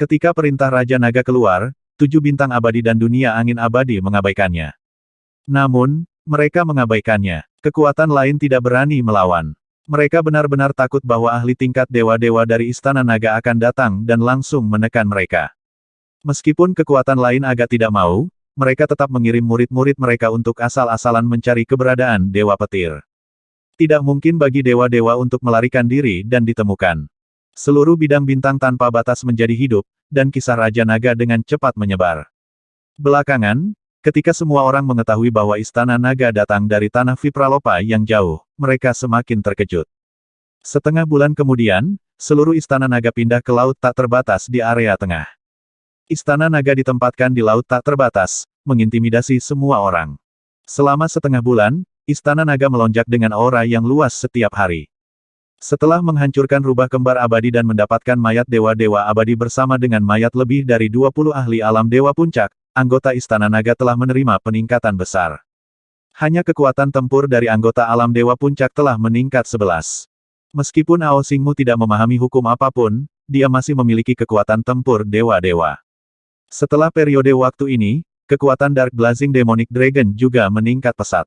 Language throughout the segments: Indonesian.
Ketika perintah Raja Naga keluar, 7 bintang abadi dan dunia angin abadi mengabaikannya. Namun, mereka mengabaikannya. Kekuatan lain tidak berani melawan. Mereka benar-benar takut bahwa ahli tingkat dewa-dewa dari Istana Naga akan datang dan langsung menekan mereka. Meskipun kekuatan lain agak tidak mau, mereka tetap mengirim murid-murid mereka untuk asal-asalan mencari keberadaan Dewa Petir. Tidak mungkin bagi dewa-dewa untuk melarikan diri dan ditemukan. Seluruh bidang bintang tanpa batas menjadi hidup, dan kisah Raja Naga dengan cepat menyebar. Belakangan, ketika semua orang mengetahui bahwa Istana Naga datang dari tanah Vipralopa yang jauh, mereka semakin terkejut. Setengah bulan kemudian, seluruh Istana Naga pindah ke laut tak terbatas di area tengah. Istana Naga ditempatkan di laut tak terbatas, mengintimidasi semua orang. Selama setengah bulan, Istana Naga melonjak dengan aura yang luas setiap hari. Setelah menghancurkan rubah kembar abadi dan mendapatkan mayat dewa-dewa abadi bersama dengan mayat lebih dari 20 ahli alam dewa puncak, anggota Istana Naga telah menerima peningkatan besar. Hanya kekuatan tempur dari anggota alam dewa puncak telah meningkat 11. Meskipun Ao Xingmu tidak memahami hukum apapun, dia masih memiliki kekuatan tempur dewa-dewa. Setelah periode waktu ini, kekuatan Dark Blazing Demonic Dragon juga meningkat pesat.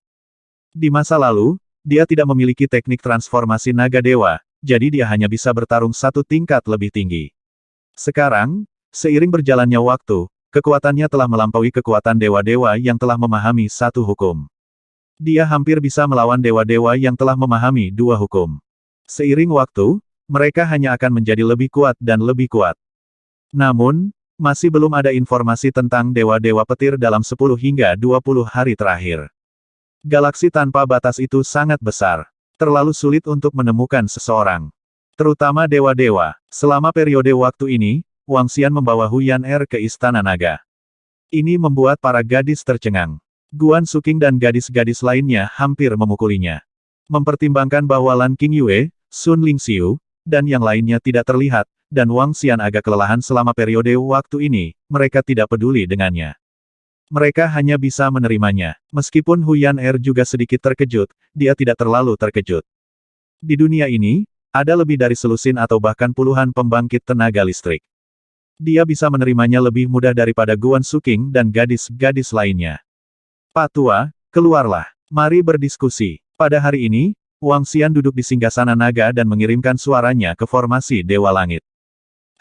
Di masa lalu, dia tidak memiliki teknik transformasi naga dewa, jadi dia hanya bisa bertarung satu tingkat lebih tinggi. Sekarang, seiring berjalannya waktu, kekuatannya telah melampaui kekuatan dewa-dewa yang telah memahami satu hukum. Dia hampir bisa melawan dewa-dewa yang telah memahami dua hukum. Seiring waktu, mereka hanya akan menjadi lebih kuat dan lebih kuat. Namun, masih belum ada informasi tentang dewa-dewa petir dalam 10 hingga 20 hari terakhir. Galaksi tanpa batas itu sangat besar. Terlalu sulit untuk menemukan seseorang. Terutama dewa-dewa. Selama periode waktu ini, Wang Xian membawa Huyan Er ke Istana Naga. Ini membuat para gadis tercengang. Guan Suking dan gadis-gadis lainnya hampir memukulinya. Mempertimbangkan bahwa Lan Qingyue, Sun Lingxiu, dan yang lainnya tidak terlihat, dan Wang Xian agak kelelahan selama periode waktu ini, mereka tidak peduli dengannya. Mereka hanya bisa menerimanya. Meskipun Huyan Er juga sedikit terkejut, dia tidak terlalu terkejut. Di dunia ini, ada lebih dari selusin atau bahkan puluhan pembangkit tenaga listrik. Dia bisa menerimanya lebih mudah daripada Guan Suking dan gadis-gadis lainnya. Pak Tua, keluarlah. Mari berdiskusi. Pada hari ini, Wang Xian duduk di singgasana naga dan mengirimkan suaranya ke formasi Dewa Langit.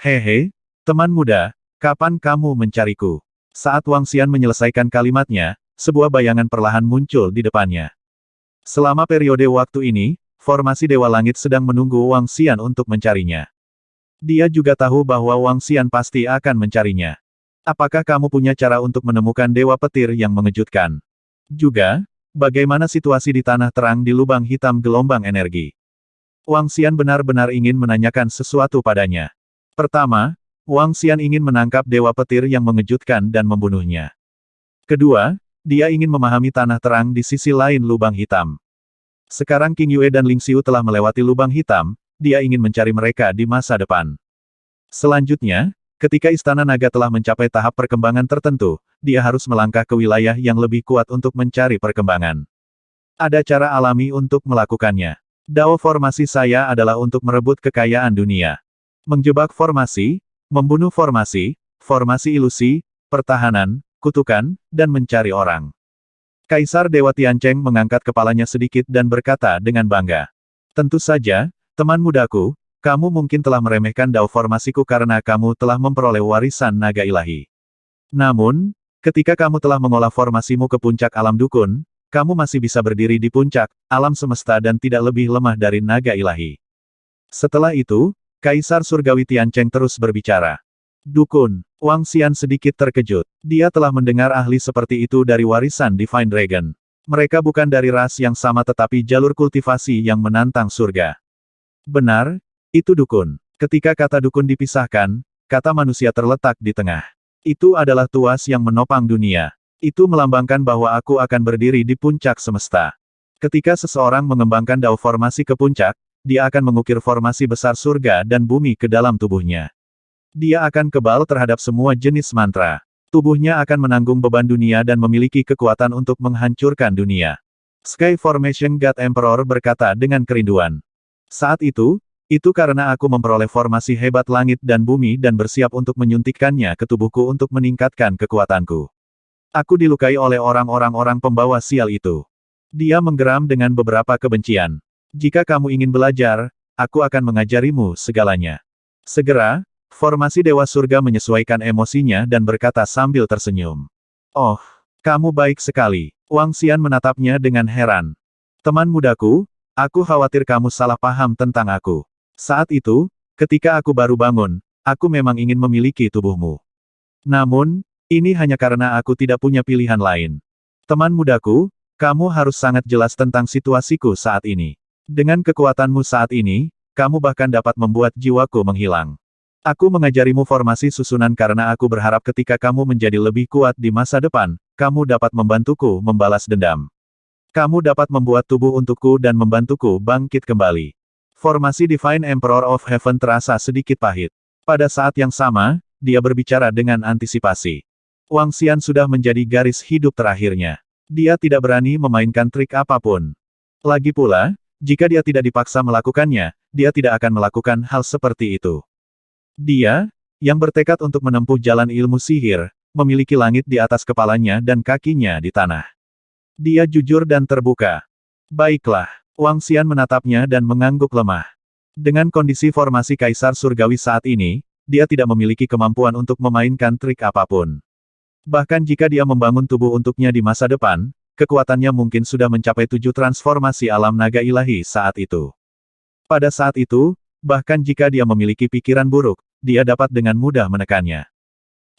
Hehe, teman muda, kapan kamu mencariku? Saat Wang Xian menyelesaikan kalimatnya, sebuah bayangan perlahan muncul di depannya. Selama periode waktu ini, formasi Dewa Langit sedang menunggu Wang Xian untuk mencarinya. Dia juga tahu bahwa Wang Xian pasti akan mencarinya. Apakah kamu punya cara untuk menemukan Dewa Petir yang mengejutkan? Juga, bagaimana situasi di tanah terang di lubang hitam gelombang energi? Wang Xian benar-benar ingin menanyakan sesuatu padanya. Pertama, Wang Xian ingin menangkap Dewa Petir yang mengejutkan dan membunuhnya. Kedua, dia ingin memahami tanah terang di sisi lain lubang hitam. Sekarang Qingyue dan Lingxiu telah melewati lubang hitam, dia ingin mencari mereka di masa depan. Selanjutnya, ketika Istana Naga telah mencapai tahap perkembangan tertentu, dia harus melangkah ke wilayah yang lebih kuat untuk mencari perkembangan. Ada cara alami untuk melakukannya. Dao formasi saya adalah untuk merebut kekayaan dunia. Menjebak formasi, membunuh formasi, formasi ilusi, pertahanan, kutukan, dan mencari orang. Kaisar Dewa Tiancheng mengangkat kepalanya sedikit dan berkata dengan bangga. Tentu saja, teman mudaku, kamu mungkin telah meremehkan dao formasiku karena kamu telah memperoleh warisan naga ilahi. Namun, ketika kamu telah mengolah formasimu ke puncak alam dukun, kamu masih bisa berdiri di puncak alam semesta dan tidak lebih lemah dari naga ilahi. Setelah itu, Kaisar Surgawi Tiancheng terus berbicara. Dukun, Wang Xian sedikit terkejut. Dia telah mendengar ahli seperti itu dari warisan Divine Dragon. Mereka bukan dari ras yang sama tetapi jalur kultivasi yang menantang surga. Benar, itu dukun. Ketika kata dukun dipisahkan, kata manusia terletak di tengah. Itu adalah tuas yang menopang dunia. Itu melambangkan bahwa aku akan berdiri di puncak semesta. Ketika seseorang mengembangkan dao formasi ke puncak, dia akan mengukir formasi besar surga dan bumi ke dalam tubuhnya. Dia akan kebal terhadap semua jenis mantra. Tubuhnya akan menanggung beban dunia dan memiliki kekuatan untuk menghancurkan dunia. Sky Formation God Emperor berkata dengan kerinduan. Saat itu, Itu karena aku memperoleh formasi hebat langit dan bumi dan bersiap untuk menyuntikkannya ke tubuhku untuk meningkatkan kekuatanku. Aku dilukai oleh orang-orang pembawa sial itu. Dia menggeram dengan beberapa kebencian. Jika kamu ingin belajar, aku akan mengajarimu segalanya. Segera, formasi Dewa Surga menyesuaikan emosinya dan berkata sambil tersenyum. Oh, kamu baik sekali. Wang Xian menatapnya dengan heran. Teman mudaku, aku khawatir kamu salah paham tentang aku. Saat itu, ketika aku baru bangun, aku memang ingin memiliki tubuhmu. Namun, ini hanya karena aku tidak punya pilihan lain. Teman mudaku, kamu harus sangat jelas tentang situasiku saat ini. Dengan kekuatanmu saat ini, kamu bahkan dapat membuat jiwaku menghilang. Aku mengajarimu formasi susunan karena aku berharap ketika kamu menjadi lebih kuat di masa depan, kamu dapat membantuku membalas dendam. Kamu dapat membuat tubuh untukku dan membantuku bangkit kembali. Formasi Divine Emperor of Heaven terasa sedikit pahit. Pada saat yang sama, dia berbicara dengan antisipasi. Wang Xian sudah menjadi garis hidup terakhirnya. Dia tidak berani memainkan trik apapun. Lagi pula, jika dia tidak dipaksa melakukannya, dia tidak akan melakukan hal seperti itu. Dia, yang bertekad untuk menempuh jalan ilmu sihir, memiliki langit di atas kepalanya dan kakinya di tanah. Dia jujur dan terbuka. Baiklah. Wang Xian menatapnya dan mengangguk lemah. Dengan kondisi formasi Kaisar Surgawi saat ini, dia tidak memiliki kemampuan untuk memainkan trik apapun. Bahkan jika dia membangun tubuh untuknya di masa depan, kekuatannya mungkin sudah mencapai 7 transformasi alam naga ilahi saat itu. Pada saat itu, bahkan jika dia memiliki pikiran buruk, dia dapat dengan mudah menekannya.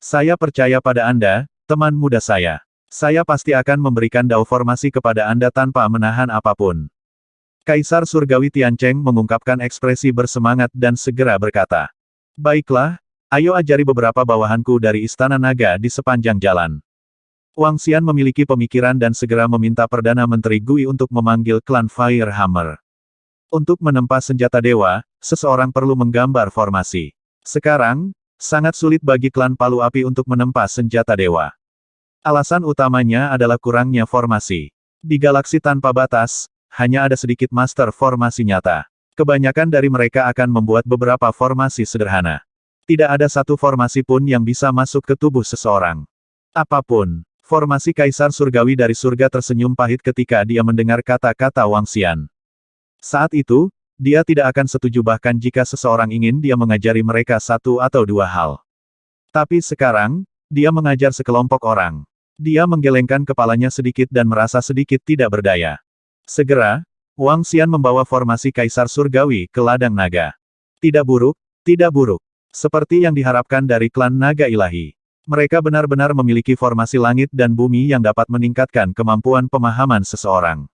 Saya percaya pada Anda, teman muda saya. Saya pasti akan memberikan dao formasi kepada Anda tanpa menahan apapun. Kaisar Surgawi Tiancheng mengungkapkan ekspresi bersemangat dan segera berkata. Baiklah, ayo ajari beberapa bawahanku dari Istana Naga di sepanjang jalan. Wang Xian memiliki pemikiran dan segera meminta Perdana Menteri Gui untuk memanggil klan Fire Hammer. Untuk menempa senjata dewa, seseorang perlu menggambar formasi. Sekarang, sangat sulit bagi klan Palu Api untuk menempa senjata dewa. Alasan utamanya adalah kurangnya formasi. Di galaksi tanpa batas, hanya ada sedikit master formasi nyata. Kebanyakan dari mereka akan membuat beberapa formasi sederhana. Tidak ada satu formasi pun yang bisa masuk ke tubuh seseorang. Apapun, formasi Kaisar Surgawi dari surga tersenyum pahit ketika dia mendengar kata-kata Wang Xian. Saat itu, dia tidak akan setuju bahkan jika seseorang ingin dia mengajari mereka satu atau dua hal. Tapi sekarang, dia mengajar sekelompok orang. Dia menggelengkan kepalanya sedikit dan merasa sedikit tidak berdaya. Segera, Wang Xian membawa formasi Kaisar Surgawi ke ladang naga. Tidak buruk, tidak buruk. Seperti yang diharapkan dari klan naga ilahi. Mereka benar-benar memiliki formasi langit dan bumi yang dapat meningkatkan kemampuan pemahaman seseorang.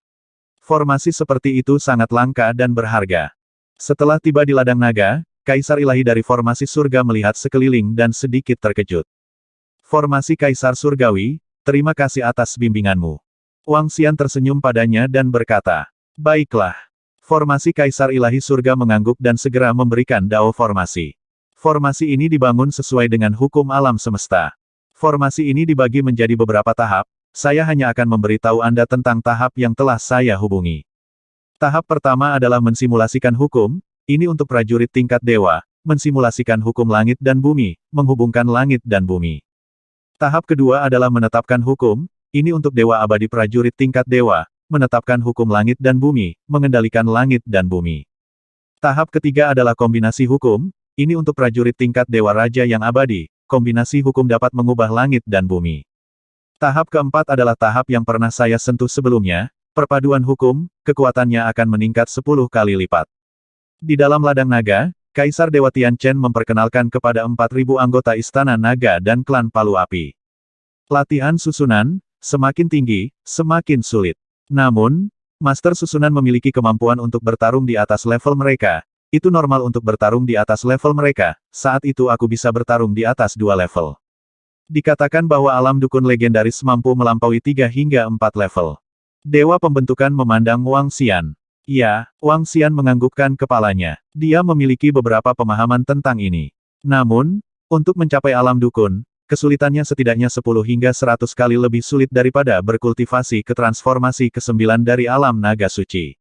Formasi seperti itu sangat langka dan berharga. Setelah tiba di ladang naga, Kaisar ilahi dari formasi surga melihat sekeliling dan sedikit terkejut. Formasi Kaisar Surgawi, terima kasih atas bimbinganmu. Wang Xian tersenyum padanya dan berkata, baiklah. Formasi Kaisar Ilahi Surga mengangguk dan segera memberikan dao formasi. Formasi ini dibangun sesuai dengan hukum alam semesta. Formasi ini dibagi menjadi beberapa tahap, saya hanya akan memberitahu Anda tentang tahap yang telah saya hubungi. Tahap pertama adalah mensimulasikan hukum, ini untuk prajurit tingkat dewa, mensimulasikan hukum langit dan bumi, menghubungkan langit dan bumi. Tahap kedua adalah menetapkan hukum, ini untuk dewa abadi prajurit tingkat dewa, menetapkan hukum langit dan bumi, mengendalikan langit dan bumi. Tahap ketiga adalah kombinasi hukum, ini untuk prajurit tingkat dewa raja yang abadi, kombinasi hukum dapat mengubah langit dan bumi. Tahap keempat adalah tahap yang pernah saya sentuh sebelumnya, perpaduan hukum, kekuatannya akan meningkat 10 kali lipat. Di dalam ladang naga, Kaisar Dewa Tianchen memperkenalkan kepada 4.000 anggota Istana Naga dan klan Palu Api. Latihan susunan, semakin tinggi, semakin sulit. Namun, Master Susunan memiliki kemampuan untuk bertarung di atas level mereka. Itu normal untuk bertarung di atas level mereka, saat itu aku bisa bertarung di atas 2 level. Dikatakan bahwa alam dukun legendaris mampu melampaui 3 hingga 4 level. Dewa Pembentukan memandang Wang Xian. Ya, Wang Xian menganggukkan kepalanya. Dia memiliki beberapa pemahaman tentang ini. Namun, untuk mencapai alam dukun, kesulitannya setidaknya 10 hingga 100 kali lebih sulit daripada berkultivasi ke transformasi ke-9 dari alam naga suci.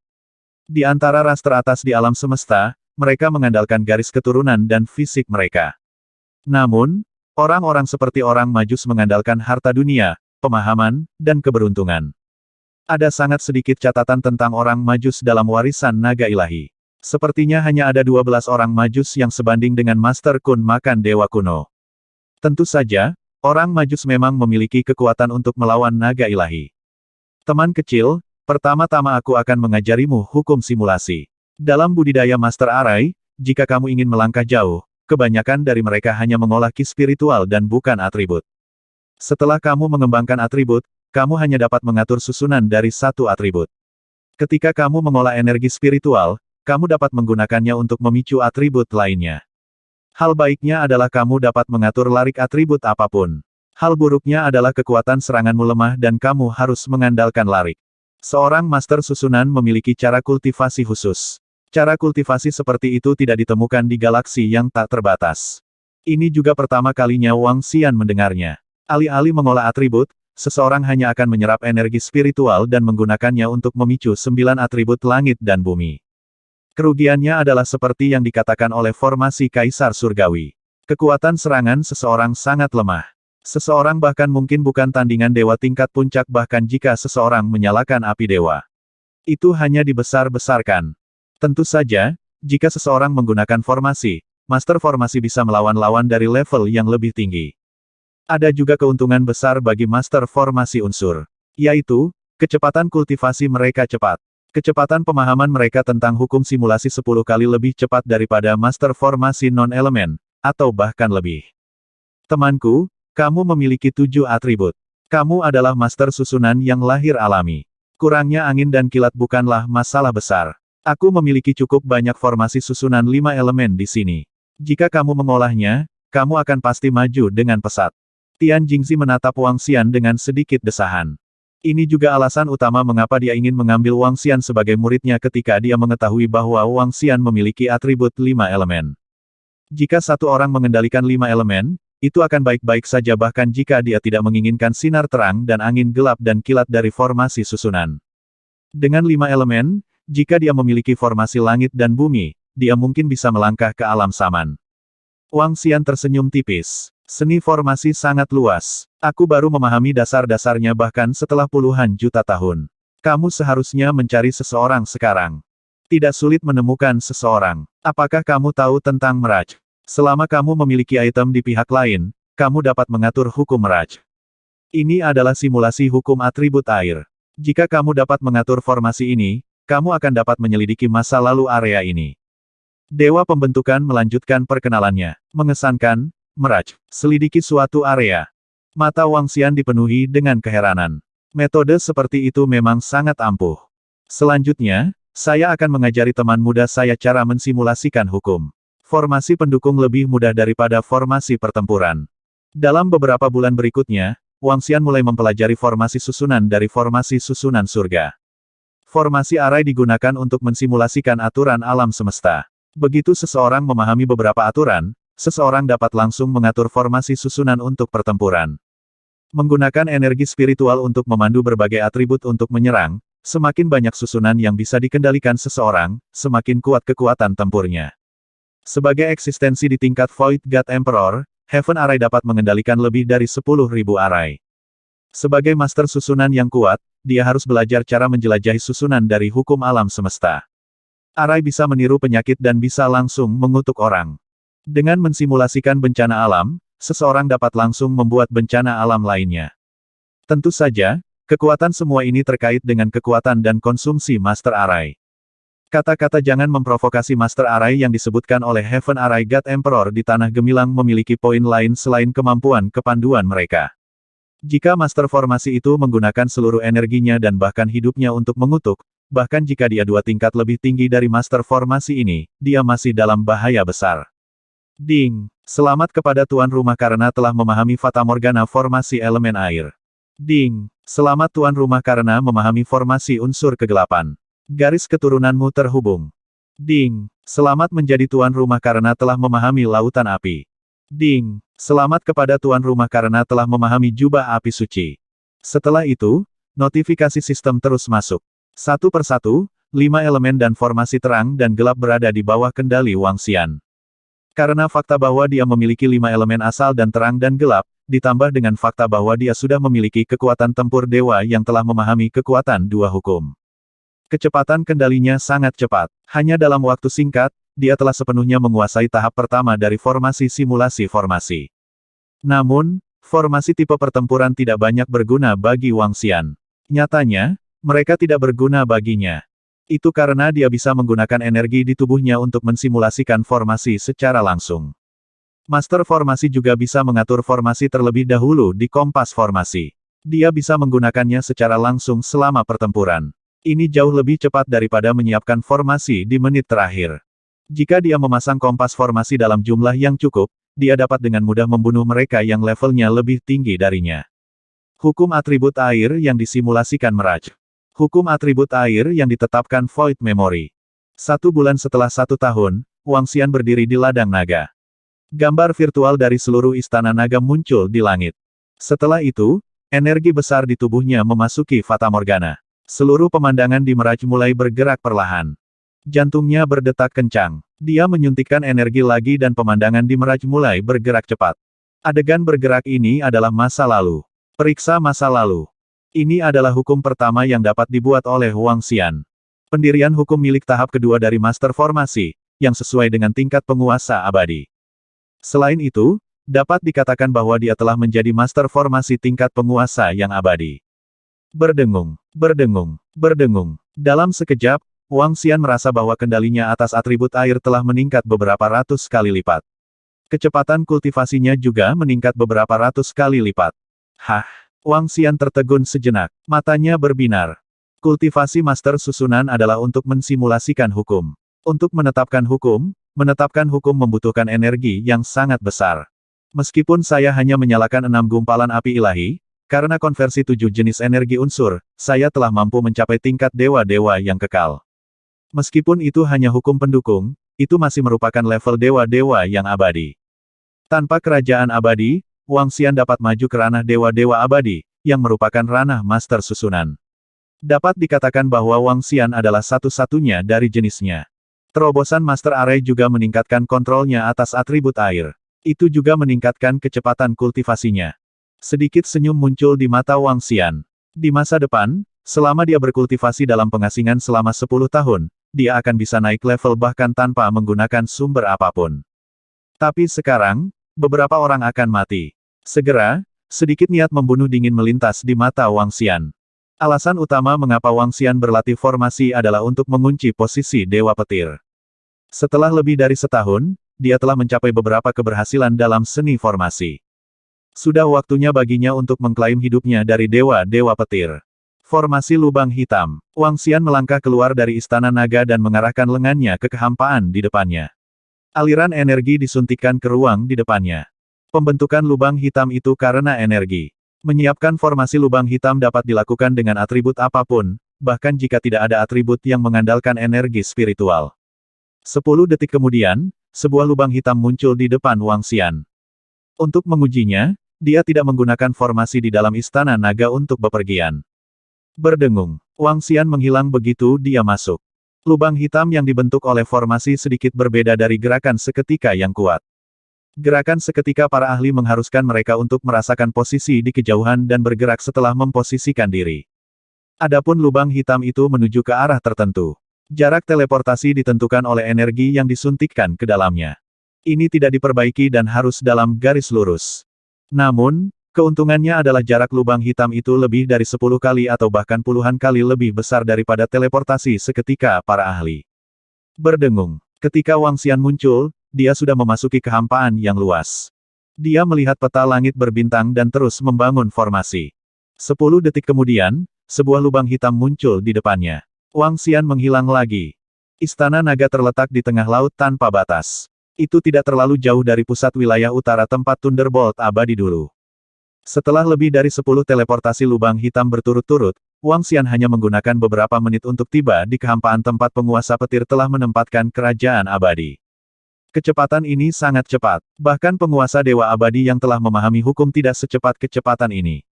Di antara ras teratas di alam semesta, mereka mengandalkan garis keturunan dan fisik mereka. Namun, orang-orang seperti orang Majus mengandalkan harta dunia, pemahaman, dan keberuntungan. Ada sangat sedikit catatan tentang orang Majus dalam warisan naga ilahi. Sepertinya hanya ada 12 orang Majus yang sebanding dengan Master Kun makan dewa kuno. Tentu saja, orang Majus memang memiliki kekuatan untuk melawan naga ilahi. Teman kecil, pertama-tama aku akan mengajarimu hukum simulasi. Dalam budidaya Master Arai, jika kamu ingin melangkah jauh, kebanyakan dari mereka hanya mengolah ki spiritual dan bukan atribut. Setelah kamu mengembangkan atribut, kamu hanya dapat mengatur susunan dari satu atribut. Ketika kamu mengolah energi spiritual, kamu dapat menggunakannya untuk memicu atribut lainnya. Hal baiknya adalah kamu dapat mengatur larik atribut apapun. Hal buruknya adalah kekuatan seranganmu lemah dan kamu harus mengandalkan larik. Seorang master susunan memiliki cara kultivasi khusus. Cara kultivasi seperti itu tidak ditemukan di galaksi yang tak terbatas. Ini juga pertama kalinya Wang Xian mendengarnya. Alih-alih mengolah atribut, seseorang hanya akan menyerap energi spiritual dan menggunakannya untuk memicu 9 atribut langit dan bumi. Kerugiannya adalah seperti yang dikatakan oleh formasi Kaisar Surgawi. Kekuatan serangan seseorang sangat lemah. Seseorang bahkan mungkin bukan tandingan dewa tingkat puncak bahkan jika seseorang menyalakan api dewa. Itu hanya dibesar-besarkan. Tentu saja, jika seseorang menggunakan formasi, master formasi bisa melawan lawan dari level yang lebih tinggi. Ada juga keuntungan besar bagi master formasi unsur. Yaitu, kecepatan kultivasi mereka cepat. Kecepatan pemahaman mereka tentang hukum simulasi 10 kali lebih cepat daripada master formasi non-elemen, atau bahkan lebih. Temanku, kamu memiliki 7 atribut. Kamu adalah master susunan yang lahir alami. Kurangnya angin dan kilat bukanlah masalah besar. Aku memiliki cukup banyak formasi susunan 5 elemen di sini. Jika kamu mengolahnya, kamu akan pasti maju dengan pesat. Tian Jingxi menatap Wang Xian dengan sedikit desahan. Ini juga alasan utama mengapa dia ingin mengambil Wang Xian sebagai muridnya ketika dia mengetahui bahwa Wang Xian memiliki atribut 5 elemen. Jika satu orang mengendalikan 5 elemen, itu akan baik-baik saja bahkan jika dia tidak menginginkan sinar terang dan angin gelap dan kilat dari formasi susunan. Dengan 5 elemen, jika dia memiliki formasi langit dan bumi, dia mungkin bisa melangkah ke alam saman. Wang Xian tersenyum tipis. Seni formasi sangat luas. Aku baru memahami dasar-dasarnya bahkan setelah puluhan juta tahun. Kamu seharusnya mencari seseorang sekarang. Tidak sulit menemukan seseorang. Apakah kamu tahu tentang Meraj? Selama kamu memiliki item di pihak lain, kamu dapat mengatur hukum Meraj. Ini adalah simulasi hukum atribut air. Jika kamu dapat mengatur formasi ini, kamu akan dapat menyelidiki masa lalu area ini. Dewa Pembentukan melanjutkan perkenalannya. Mengesankan, Meraj, selidiki suatu area. Mata Wang Xian dipenuhi dengan keheranan. Metode seperti itu memang sangat ampuh. Selanjutnya, saya akan mengajari teman muda saya cara mensimulasikan hukum. Formasi pendukung lebih mudah daripada formasi pertempuran. Dalam beberapa bulan berikutnya, Wang Xian mulai mempelajari formasi susunan dari formasi susunan surga. Formasi arai digunakan untuk mensimulasikan aturan alam semesta. Begitu seseorang memahami beberapa aturan, seseorang dapat langsung mengatur formasi susunan untuk pertempuran. Menggunakan energi spiritual untuk memandu berbagai atribut untuk menyerang, semakin banyak susunan yang bisa dikendalikan seseorang, semakin kuat kekuatan tempurnya. Sebagai eksistensi di tingkat Void God Emperor, Heaven Arai dapat mengendalikan lebih dari 10.000 arai. Sebagai master susunan yang kuat, dia harus belajar cara menjelajahi susunan dari hukum alam semesta. Arai bisa meniru penyakit dan bisa langsung mengutuk orang. Dengan mensimulasikan bencana alam, seseorang dapat langsung membuat bencana alam lainnya. Tentu saja, kekuatan semua ini terkait dengan kekuatan dan konsumsi Master Arai. Kata-kata jangan memprovokasi Master Arai yang disebutkan oleh Heaven Arai God Emperor di Tanah Gemilang memiliki poin lain selain kemampuan kepanduan mereka. Jika Master Formasi itu menggunakan seluruh energinya dan bahkan hidupnya untuk mengutuk, bahkan jika dia 2 tingkat lebih tinggi dari Master Formasi ini, dia masih dalam bahaya besar. Ding! Selamat kepada Tuan Rumah karena telah memahami Fata Morgana formasi elemen air. Ding! Selamat Tuan Rumah karena memahami formasi unsur kegelapan. Garis keturunanmu terhubung. Ding! Selamat menjadi Tuan Rumah karena telah memahami lautan api. Ding! Selamat kepada Tuan Rumah karena telah memahami jubah api suci. Setelah itu, notifikasi sistem terus masuk. Satu persatu, 5 elemen dan formasi terang dan gelap berada di bawah kendali Wang Xian. Karena fakta bahwa dia memiliki 5 elemen asal dan terang dan gelap, ditambah dengan fakta bahwa dia sudah memiliki kekuatan tempur dewa yang telah memahami kekuatan dua hukum. Kecepatan kendalinya sangat cepat. Hanya dalam waktu singkat, dia telah sepenuhnya menguasai tahap pertama dari formasi simulasi formasi. Namun, formasi tipe pertempuran tidak banyak berguna bagi Wang Xian. Nyatanya, mereka tidak berguna baginya. Itu karena dia bisa menggunakan energi di tubuhnya untuk mensimulasikan formasi secara langsung. Master formasi juga bisa mengatur formasi terlebih dahulu di kompas formasi. Dia bisa menggunakannya secara langsung selama pertempuran. Ini jauh lebih cepat daripada menyiapkan formasi di menit terakhir. Jika dia memasang kompas formasi dalam jumlah yang cukup, dia dapat dengan mudah membunuh mereka yang levelnya lebih tinggi darinya. Hukum atribut air yang disimulasikan Mirage. Hukum atribut air yang ditetapkan Void Memory. 1 bulan setelah 1 tahun, Wang Xian berdiri di ladang naga. Gambar virtual dari seluruh istana naga muncul di langit. Setelah itu, energi besar di tubuhnya memasuki Fata Morgana. Seluruh pemandangan di Mirage mulai bergerak perlahan. Jantungnya berdetak kencang. Dia menyuntikkan energi lagi dan pemandangan di Mirage mulai bergerak cepat. Adegan bergerak ini adalah masa lalu. Periksa masa lalu. Ini adalah hukum pertama yang dapat dibuat oleh Wang Xian. Pendirian hukum milik tahap kedua dari Master Formasi, yang sesuai dengan tingkat penguasa abadi. Selain itu, dapat dikatakan bahwa dia telah menjadi Master Formasi tingkat penguasa yang abadi. Berdengung, berdengung, berdengung. Dalam sekejap, Wang Xian merasa bahwa kendalinya atas atribut air telah meningkat beberapa ratus kali lipat. Kecepatan kultivasinya juga meningkat beberapa ratus kali lipat. Hah? Wang Xian tertegun sejenak. Matanya berbinar. Kultivasi master susunan adalah untuk mensimulasikan hukum. Untuk menetapkan hukum membutuhkan energi yang sangat besar. Meskipun saya hanya menyalakan 6 gumpalan api ilahi, karena konversi 7 jenis energi unsur, saya telah mampu mencapai tingkat dewa-dewa yang kekal. Meskipun itu hanya hukum pendukung, itu masih merupakan level dewa-dewa yang abadi. Tanpa kerajaan abadi, Wang Xian dapat maju ke ranah dewa-dewa abadi, yang merupakan ranah master susunan. Dapat dikatakan bahwa Wang Xian adalah satu-satunya dari jenisnya. Terobosan Master Array juga meningkatkan kontrolnya atas atribut air. Itu juga meningkatkan kecepatan kultivasinya. Sedikit senyum muncul di mata Wang Xian. Di masa depan, selama dia berkultivasi dalam pengasingan selama 10 tahun, dia akan bisa naik level bahkan tanpa menggunakan sumber apapun. Tapi sekarang, beberapa orang akan mati. Segera, sedikit niat membunuh dingin melintas di mata Wang Xian. Alasan utama mengapa Wang Xian berlatih formasi adalah untuk mengunci posisi Dewa Petir. Setelah lebih dari setahun, dia telah mencapai beberapa keberhasilan dalam seni formasi. Sudah waktunya baginya untuk mengklaim hidupnya dari Dewa-Dewa Petir. Formasi lubang hitam. Wang Xian melangkah keluar dari istana naga dan mengarahkan lengannya ke kehampaan di depannya. Aliran energi disuntikkan ke ruang di depannya. Pembentukan lubang hitam itu karena energi. Menyiapkan formasi lubang hitam dapat dilakukan dengan atribut apapun, bahkan jika tidak ada atribut yang mengandalkan energi spiritual. 10 detik kemudian, sebuah lubang hitam muncul di depan Wang Xian. Untuk mengujinya, dia tidak menggunakan formasi di dalam istana naga untuk bepergian. Berdengung, Wang Xian menghilang begitu dia masuk. Lubang hitam yang dibentuk oleh formasi sedikit berbeda dari gerakan seketika yang kuat. Gerakan seketika para ahli mengharuskan mereka untuk merasakan posisi di kejauhan dan bergerak setelah memposisikan diri. Adapun lubang hitam itu menuju ke arah tertentu. Jarak teleportasi ditentukan oleh energi yang disuntikkan ke dalamnya. Ini tidak diperbaiki dan harus dalam garis lurus. Namun, keuntungannya adalah jarak lubang hitam itu lebih dari 10 kali atau bahkan puluhan kali lebih besar daripada teleportasi seketika para ahli. Berdengung. Ketika Wang Xian muncul, dia sudah memasuki kehampaan yang luas. Dia melihat peta langit berbintang dan terus membangun formasi. 10 detik kemudian, sebuah lubang hitam muncul di depannya. Wang Xian menghilang lagi. Istana naga terletak di tengah laut tanpa batas. Itu tidak terlalu jauh dari pusat wilayah utara tempat Thunderbolt abadi dulu. Setelah lebih dari 10 teleportasi lubang hitam berturut-turut, Wang Xian hanya menggunakan beberapa menit untuk tiba di kehampaan tempat penguasa petir telah menempatkan kerajaan abadi. Kecepatan ini sangat cepat. Bahkan penguasa Dewa Abadi yang telah memahami hukum tidak secepat kecepatan ini.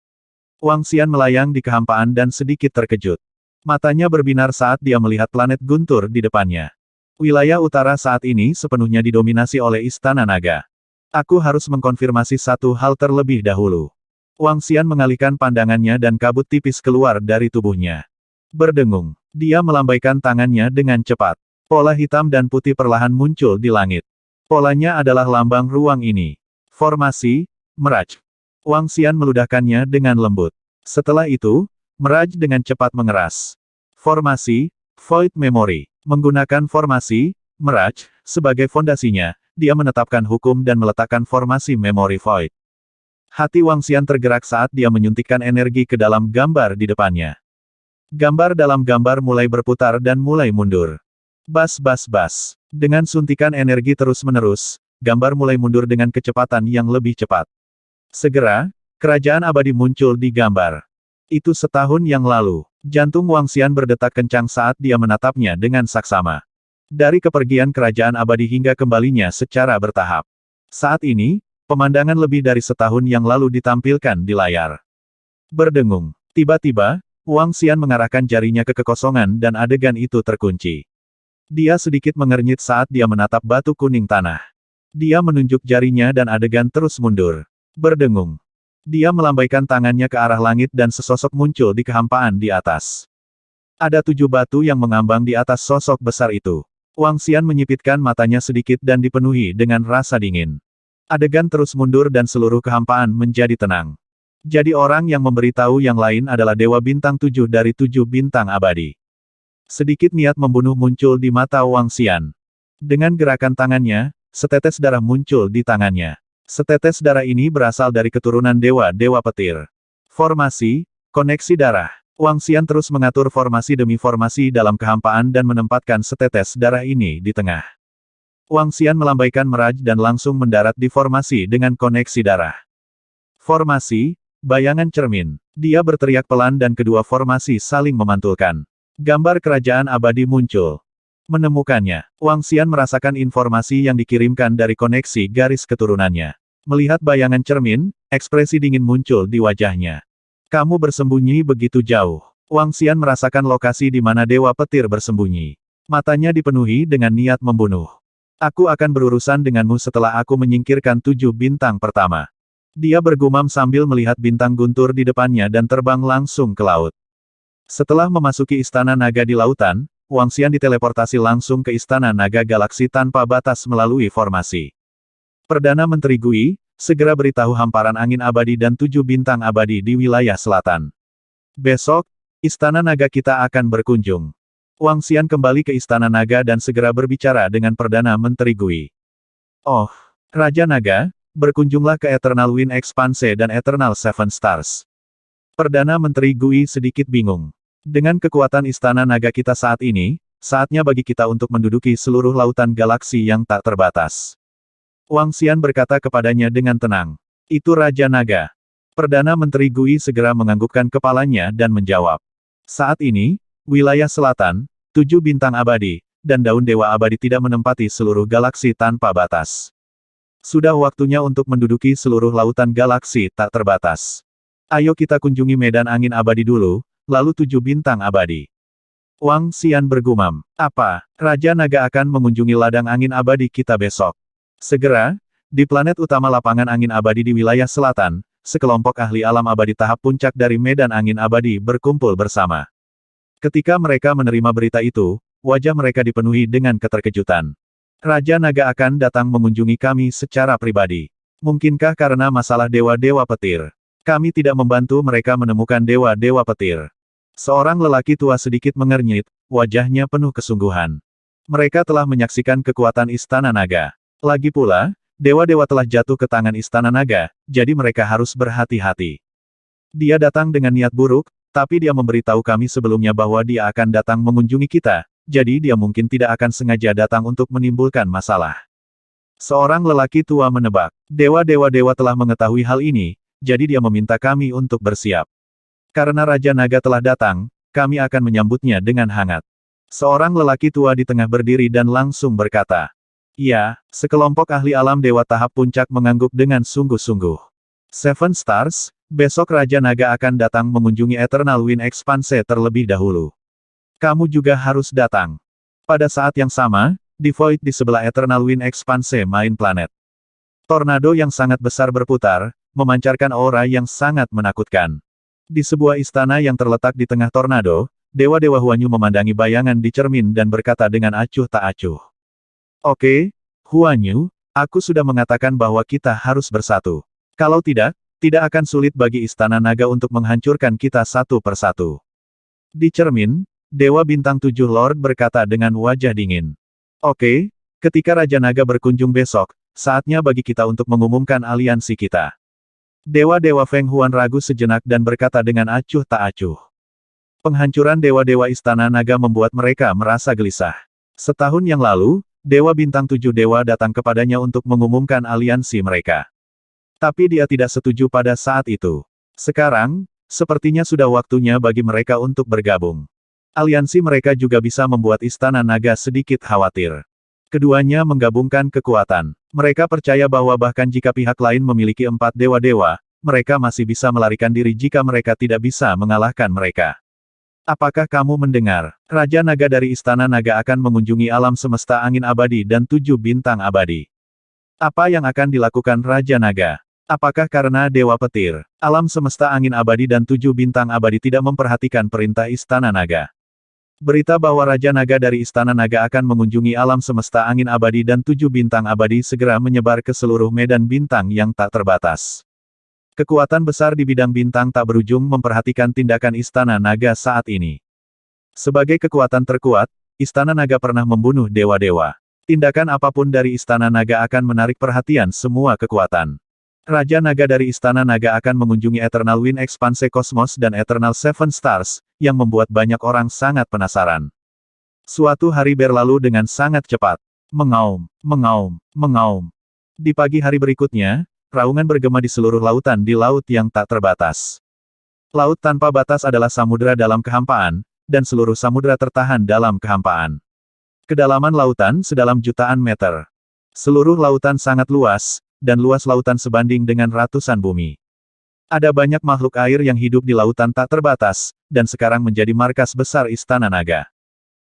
Wang Xian melayang di kehampaan dan sedikit terkejut. Matanya berbinar saat dia melihat planet guntur di depannya. Wilayah utara saat ini sepenuhnya didominasi oleh Istana Naga. Aku harus mengkonfirmasi satu hal terlebih dahulu. Wang Xian mengalihkan pandangannya dan kabut tipis keluar dari tubuhnya. Berdengung, dia melambaikan tangannya dengan cepat. Pola hitam dan putih perlahan muncul di langit. Polanya adalah lambang ruang ini. Formasi, Meraj. Wang Xian meludahkannya dengan lembut. Setelah itu, Meraj dengan cepat mengeras. Formasi, Void Memory. Menggunakan formasi, Meraj, sebagai fondasinya, dia menetapkan hukum dan meletakkan formasi Memory Void. Hati Wang Xian tergerak saat dia menyuntikkan energi ke dalam gambar di depannya. Gambar dalam gambar mulai berputar dan mulai mundur. Bas bas bas. Dengan suntikan energi terus-menerus, gambar mulai mundur dengan kecepatan yang lebih cepat. Segera, kerajaan abadi muncul di gambar. Itu setahun yang lalu. Jantung Wang Xian berdetak kencang saat dia menatapnya dengan saksama. Dari kepergian kerajaan abadi hingga kembalinya secara bertahap. Saat ini, pemandangan lebih dari setahun yang lalu ditampilkan di layar. Berdengung. Tiba-tiba, Wang Xian mengarahkan jarinya ke kekosongan dan adegan itu terkunci. Dia sedikit mengernyit saat dia menatap batu kuning tanah. Dia menunjuk jarinya dan adegan terus mundur. Berdengung. Dia melambaikan tangannya ke arah langit dan sesosok muncul di kehampaan di atas. Ada 7 batu yang mengambang di atas sosok besar itu. Wang Xian menyipitkan matanya sedikit dan dipenuhi dengan rasa dingin. Adegan terus mundur dan seluruh kehampaan menjadi tenang. Jadi orang yang memberitahu yang lain adalah Dewa Bintang 7 dari 7 bintang abadi. Sedikit niat membunuh muncul di mata Wang Xian. Dengan gerakan tangannya, setetes darah muncul di tangannya. Setetes darah ini berasal dari keturunan Dewa-Dewa Petir. Formasi, koneksi darah. Wang Xian terus mengatur formasi demi formasi dalam kehampaan dan menempatkan setetes darah ini di tengah. Wang Xian melambaikan Meraj dan langsung mendarat di formasi dengan koneksi darah. Formasi, bayangan cermin. Dia berteriak pelan dan kedua formasi saling memantulkan. Gambar kerajaan abadi muncul. Menemukannya, Wang Xian merasakan informasi yang dikirimkan dari koneksi garis keturunannya. Melihat bayangan cermin, ekspresi dingin muncul di wajahnya. Kamu bersembunyi begitu jauh. Wang Xian merasakan lokasi di mana Dewa Petir bersembunyi. Matanya dipenuhi dengan niat membunuh. Aku akan berurusan denganmu setelah aku menyingkirkan 7 bintang pertama. Dia bergumam sambil melihat bintang guntur di depannya dan terbang langsung ke laut. Setelah memasuki Istana Naga di lautan, Wang Xian diteleportasi langsung ke Istana Naga Galaksi tanpa batas melalui formasi. Perdana Menteri Gui, segera beritahu hamparan angin abadi dan 7 bintang abadi di wilayah selatan. Besok, Istana Naga kita akan berkunjung. Wang Xian kembali ke Istana Naga dan segera berbicara dengan Perdana Menteri Gui. Oh, Raja Naga, berkunjunglah ke Eternal Wind Expanse dan Eternal Seven Stars. Perdana Menteri Gui sedikit bingung. Dengan kekuatan Istana Naga kita saat ini, saatnya bagi kita untuk menduduki seluruh lautan galaksi yang tak terbatas. Wang Xian berkata kepadanya dengan tenang. Itu Raja Naga. Perdana Menteri Gui segera menganggukkan kepalanya dan menjawab. Saat ini, wilayah selatan, 7 bintang abadi, dan daun dewa abadi tidak menempati seluruh galaksi tanpa batas. Sudah waktunya untuk menduduki seluruh lautan galaksi tak terbatas. Ayo kita kunjungi medan angin abadi dulu, lalu 7 bintang abadi. Wang Xian bergumam. Apa, Raja Naga akan mengunjungi ladang angin abadi kita besok? Segera, di planet utama lapangan angin abadi di wilayah selatan, sekelompok ahli alam abadi tahap puncak dari medan angin abadi berkumpul bersama. Ketika mereka menerima berita itu, wajah mereka dipenuhi dengan keterkejutan. Raja Naga akan datang mengunjungi kami secara pribadi. Mungkinkah karena masalah dewa-dewa petir? Kami tidak membantu mereka menemukan dewa-dewa petir. Seorang lelaki tua sedikit mengernyit, wajahnya penuh kesungguhan. Mereka telah menyaksikan kekuatan Istana Naga. Lagi pula, dewa-dewa telah jatuh ke tangan Istana Naga, jadi mereka harus berhati-hati. Dia datang dengan niat buruk, tapi dia memberitahu kami sebelumnya bahwa dia akan datang mengunjungi kita, jadi dia mungkin tidak akan sengaja datang untuk menimbulkan masalah. Seorang lelaki tua menebak. Dewa-dewa telah mengetahui hal ini, jadi dia meminta kami untuk bersiap. Karena Raja Naga telah datang, kami akan menyambutnya dengan hangat. Seorang lelaki tua di tengah berdiri dan langsung berkata. Ya, sekelompok ahli alam dewa tahap puncak mengangguk dengan sungguh-sungguh. Seven Stars, besok Raja Naga akan datang mengunjungi Eternal Wind Expanse terlebih dahulu. Kamu juga harus datang. Pada saat yang sama, di Void di sebelah Eternal Wind Expanse main planet. Tornado yang sangat besar berputar, memancarkan aura yang sangat menakutkan. Di sebuah istana yang terletak di tengah tornado, Dewa-Dewa Huanyu memandangi bayangan di cermin dan berkata dengan acuh tak acuh. Oke, Huanyu, aku sudah mengatakan bahwa kita harus bersatu. Kalau tidak, tidak akan sulit bagi Istana Naga untuk menghancurkan kita satu persatu. Di cermin, Dewa Bintang 7 Lord berkata dengan wajah dingin. Oke, ketika Raja Naga berkunjung besok, saatnya bagi kita untuk mengumumkan aliansi kita. Dewa-Dewa Feng Huan ragu sejenak dan berkata dengan acuh tak acuh. Penghancuran Dewa-Dewa Istana Naga membuat mereka merasa gelisah. Setahun yang lalu, Dewa Bintang 7 Dewa datang kepadanya untuk mengumumkan aliansi mereka. Tapi dia tidak setuju pada saat itu. Sekarang, sepertinya sudah waktunya bagi mereka untuk bergabung. Aliansi mereka juga bisa membuat Istana Naga sedikit khawatir. Keduanya menggabungkan kekuatan. Mereka percaya bahwa bahkan jika pihak lain memiliki 4 dewa-dewa, mereka masih bisa melarikan diri jika mereka tidak bisa mengalahkan mereka. Apakah kamu mendengar? Raja Naga dari Istana Naga akan mengunjungi alam semesta angin abadi dan 7 bintang abadi. Apa yang akan dilakukan Raja Naga? Apakah karena Dewa Petir, alam semesta angin abadi dan 7 bintang abadi tidak memperhatikan perintah Istana Naga? Berita bahwa Raja Naga dari Istana Naga akan mengunjungi alam semesta angin abadi dan 7 bintang abadi segera menyebar ke seluruh medan bintang yang tak terbatas. Kekuatan besar di bidang bintang tak berujung memperhatikan tindakan Istana Naga saat ini. Sebagai kekuatan terkuat, Istana Naga pernah membunuh dewa-dewa. Tindakan apapun dari Istana Naga akan menarik perhatian semua kekuatan. Raja Naga dari Istana Naga akan mengunjungi Eternal Wind Expanse Cosmos dan Eternal Seven Stars, yang membuat banyak orang sangat penasaran. Suatu hari berlalu dengan sangat cepat. Mengaum, mengaum, mengaum. Di pagi hari berikutnya, raungan bergema di seluruh lautan di laut yang tak terbatas. Laut tanpa batas adalah samudera dalam kehampaan, dan seluruh samudera tertahan dalam kehampaan. Kedalaman lautan sedalam jutaan meter. Seluruh lautan sangat luas, dan luas lautan sebanding dengan ratusan bumi. Ada banyak makhluk air yang hidup di lautan tak terbatas, dan sekarang menjadi markas besar Istana Naga.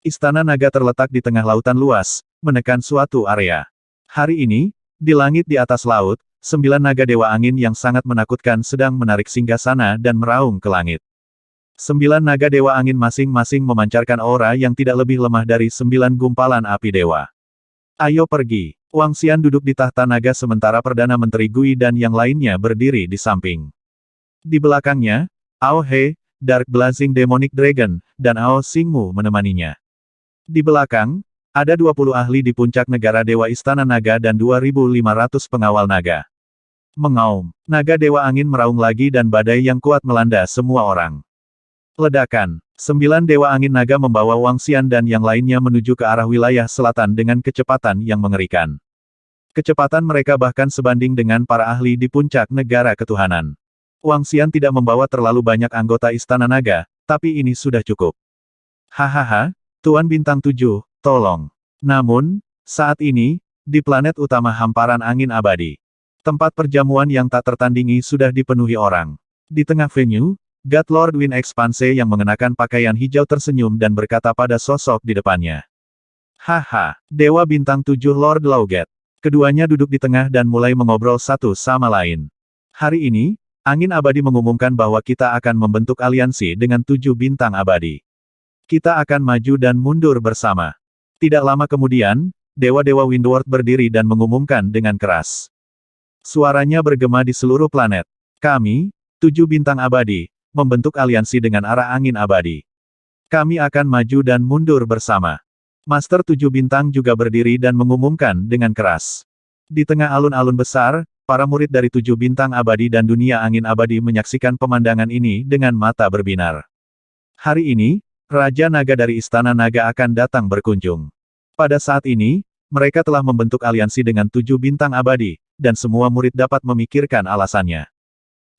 Istana Naga terletak di tengah lautan luas, menekan suatu area. Hari ini, di langit di atas laut, 9 naga dewa angin yang sangat menakutkan sedang menarik singgasana dan meraung ke langit. 9 naga dewa angin masing-masing memancarkan aura yang tidak lebih lemah dari 9 gumpalan api dewa. Ayo pergi. Wang Xian duduk di tahta naga sementara Perdana Menteri Gui dan yang lainnya berdiri di samping. Di belakangnya, Ao He, Dark Blazing Demonic Dragon, dan Ao Xingmu menemaninya. Di belakang, ada 20 ahli di puncak negara Dewa Istana Naga dan 2.500 pengawal naga. Mengaum, naga dewa angin meraung lagi dan badai yang kuat melanda semua orang. Ledakan. 9 dewa angin naga membawa Wang Xian dan yang lainnya menuju ke arah wilayah selatan dengan kecepatan yang mengerikan. Kecepatan mereka bahkan sebanding dengan para ahli di puncak negara ketuhanan. Wang Xian tidak membawa terlalu banyak anggota Istana Naga, tapi ini sudah cukup. Hahaha, Tuan Bintang 7, tolong. Namun, saat ini, di planet utama hamparan angin abadi, tempat perjamuan yang tak tertandingi sudah dipenuhi orang. Di tengah venue, God Lord Wind Expanse yang mengenakan pakaian hijau tersenyum dan berkata pada sosok di depannya. Haha, Dewa Bintang 7 Lord Lauget. Keduanya duduk di tengah dan mulai mengobrol satu sama lain. Hari ini, angin abadi mengumumkan bahwa kita akan membentuk aliansi dengan 7 bintang abadi. Kita akan maju dan mundur bersama. Tidak lama kemudian, Dewa-Dewa Windward berdiri dan mengumumkan dengan keras. Suaranya bergema di seluruh planet. Kami, 7 bintang abadi, membentuk aliansi dengan arah angin abadi. Kami akan maju dan mundur bersama. Master 7 bintang juga berdiri dan mengumumkan dengan keras. Di tengah alun-alun besar, para murid dari 7 bintang abadi dan dunia angin abadi menyaksikan pemandangan ini dengan mata berbinar. Hari ini, Raja Naga dari Istana Naga akan datang berkunjung. Pada saat ini, mereka telah membentuk aliansi dengan 7 bintang abadi, dan semua murid dapat memikirkan alasannya.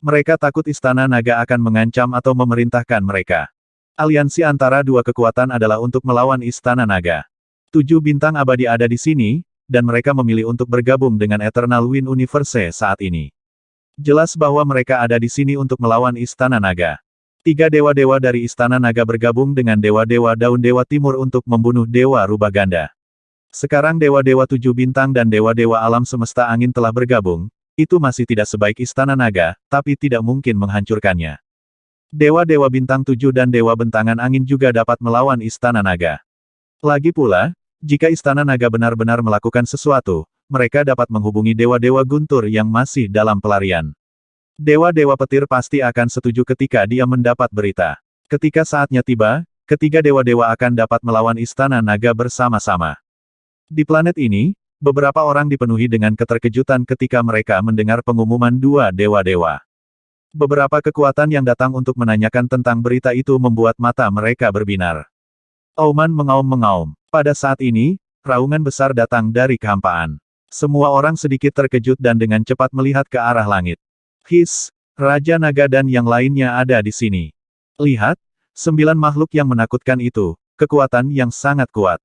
Mereka takut Istana Naga akan mengancam atau memerintahkan mereka. Aliansi antara dua kekuatan adalah untuk melawan Istana Naga. 7 bintang abadi ada di sini, dan mereka memilih untuk bergabung dengan Eternal Wind Universe saat ini. Jelas bahwa mereka ada di sini untuk melawan Istana Naga. Tiga dewa-dewa dari Istana Naga bergabung dengan dewa-dewa Daun Dewa Timur untuk membunuh Dewa Rubah Ganda. Sekarang dewa-dewa 7 bintang dan dewa-dewa alam semesta angin telah bergabung, itu masih tidak sebaik Istana Naga, tapi tidak mungkin menghancurkannya. Dewa-dewa bintang 7 dan dewa bentangan angin juga dapat melawan Istana Naga. Lagi pula, jika Istana Naga benar-benar melakukan sesuatu, mereka dapat menghubungi dewa-dewa guntur yang masih dalam pelarian. Dewa-dewa petir pasti akan setuju ketika dia mendapat berita. Ketika saatnya tiba, ketiga dewa-dewa akan dapat melawan Istana Naga bersama-sama. Di planet ini, beberapa orang dipenuhi dengan keterkejutan ketika mereka mendengar pengumuman dua dewa-dewa. Beberapa kekuatan yang datang untuk menanyakan tentang berita itu membuat mata mereka berbinar. Auman mengaum-mengaum. Pada saat ini, raungan besar datang dari kehampaan. Semua orang sedikit terkejut dan dengan cepat melihat ke arah langit. His, Raja Naga dan yang lainnya ada di sini. Lihat, 9 makhluk yang menakutkan itu, kekuatan yang sangat kuat.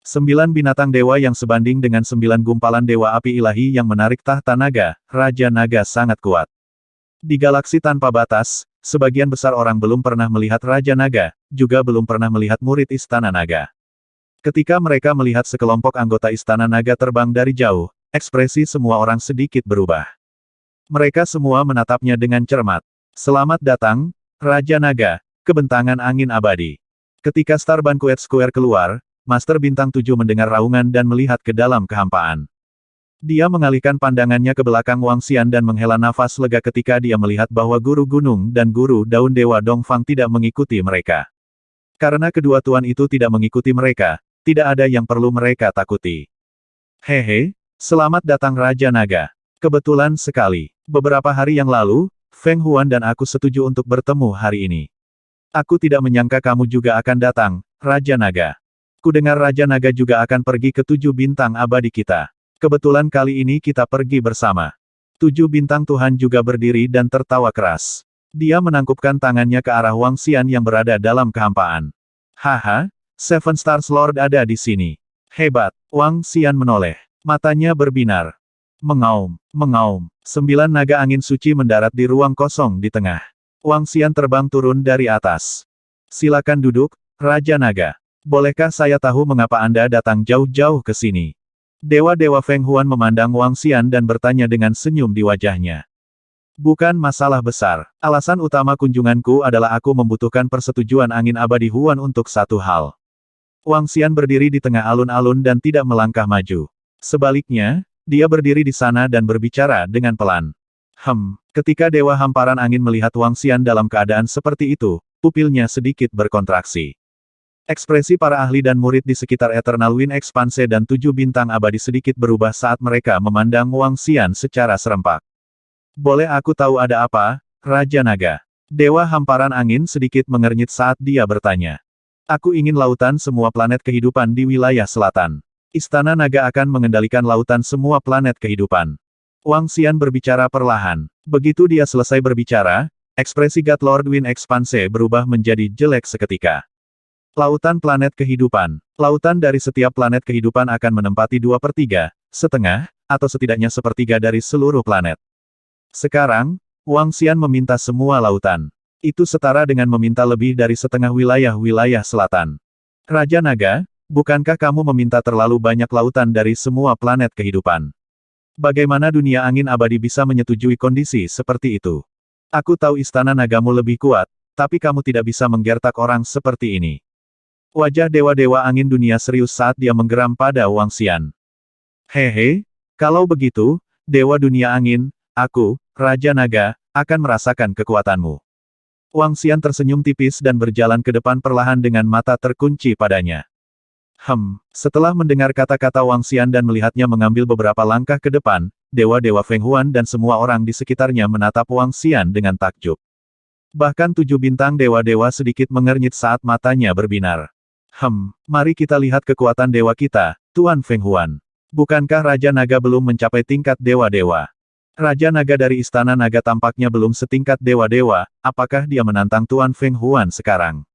9 binatang dewa yang sebanding dengan 9 gumpalan dewa api ilahi yang menarik tahta naga, Raja Naga sangat kuat. Di galaksi tanpa batas, sebagian besar orang belum pernah melihat Raja Naga, juga belum pernah melihat murid Istana Naga. Ketika mereka melihat sekelompok anggota Istana Naga terbang dari jauh, ekspresi semua orang sedikit berubah. Mereka semua menatapnya dengan cermat. Selamat datang, Raja Naga, ke bentangan angin abadi. Ketika Star Banquet Square keluar, Master Bintang 7 mendengar raungan dan melihat ke dalam kehampaan. Dia mengalihkan pandangannya ke belakang Wang Xian dan menghela nafas lega ketika dia melihat bahwa Guru Gunung dan Guru Daun Dewa Dongfang tidak mengikuti mereka. Karena kedua tuan itu tidak mengikuti mereka, tidak ada yang perlu mereka takuti. Hehe, selamat datang Raja Naga. Kebetulan sekali, beberapa hari yang lalu, Feng Huan dan aku setuju untuk bertemu hari ini. Aku tidak menyangka kamu juga akan datang, Raja Naga. Kudengar Raja Naga juga akan pergi ke 7 bintang abadi kita. Kebetulan kali ini kita pergi bersama. 7 bintang Tuhan juga berdiri dan tertawa keras. Dia menangkupkan tangannya ke arah Wang Xian yang berada dalam kehampaan. Haha, Seven Stars Lord ada di sini. Hebat, Wang Xian menoleh. Matanya berbinar. Mengaum. 9 naga angin suci mendarat di ruang kosong di tengah. Wang Xian terbang turun dari atas. Silakan duduk, Raja Naga. Bolehkah saya tahu mengapa Anda datang jauh-jauh ke sini? Dewa-dewa Feng Huan memandang Wang Xian dan bertanya dengan senyum di wajahnya. Bukan masalah besar. Alasan utama kunjunganku adalah aku membutuhkan persetujuan angin abadi Huan untuk satu hal. Wang Xian berdiri di tengah alun-alun dan tidak melangkah maju. Sebaliknya, dia berdiri di sana dan berbicara dengan pelan. Ketika Dewa Hamparan Angin melihat Wang Xian dalam keadaan seperti itu, pupilnya sedikit berkontraksi. Ekspresi para ahli dan murid di sekitar Eternal Wind Expanse dan 7 bintang abadi sedikit berubah saat mereka memandang Wang Xian secara serempak. Boleh aku tahu ada apa, Raja Naga? Dewa Hamparan Angin sedikit mengernyit saat dia bertanya. Aku ingin lautan semua planet kehidupan di wilayah selatan. Istana Naga akan mengendalikan lautan semua planet kehidupan. Wang Xian berbicara perlahan. Begitu dia selesai berbicara, ekspresi God Lord Wind Expanse berubah menjadi jelek seketika. Lautan planet kehidupan. Lautan dari setiap planet kehidupan akan menempati 2/3, setengah, atau setidaknya sepertiga dari seluruh planet. Sekarang, Wang Xian meminta semua lautan. Itu setara dengan meminta lebih dari setengah wilayah-wilayah selatan. Raja Naga, bukankah kamu meminta terlalu banyak lautan dari semua planet kehidupan? Bagaimana dunia angin abadi bisa menyetujui kondisi seperti itu? Aku tahu istana nagamu lebih kuat, tapi kamu tidak bisa menggertak orang seperti ini. Wajah dewa-dewa angin dunia serius saat dia menggeram pada Wang Xian. Hehe, kalau begitu, dewa dunia angin, aku, Raja Naga, akan merasakan kekuatanmu. Wang Xian tersenyum tipis dan berjalan ke depan perlahan dengan mata terkunci padanya. Setelah mendengar kata-kata Wang Xian dan melihatnya mengambil beberapa langkah ke depan, dewa-dewa Feng Huan dan semua orang di sekitarnya menatap Wang Xian dengan takjub. Bahkan 7 bintang dewa-dewa sedikit mengernyit saat matanya berbinar. Mari kita lihat kekuatan dewa kita, Tuan Feng Huan. Bukankah Raja Naga belum mencapai tingkat dewa-dewa? Raja Naga dari Istana Naga tampaknya belum setingkat dewa-dewa, apakah dia menantang Tuan Feng Huan sekarang?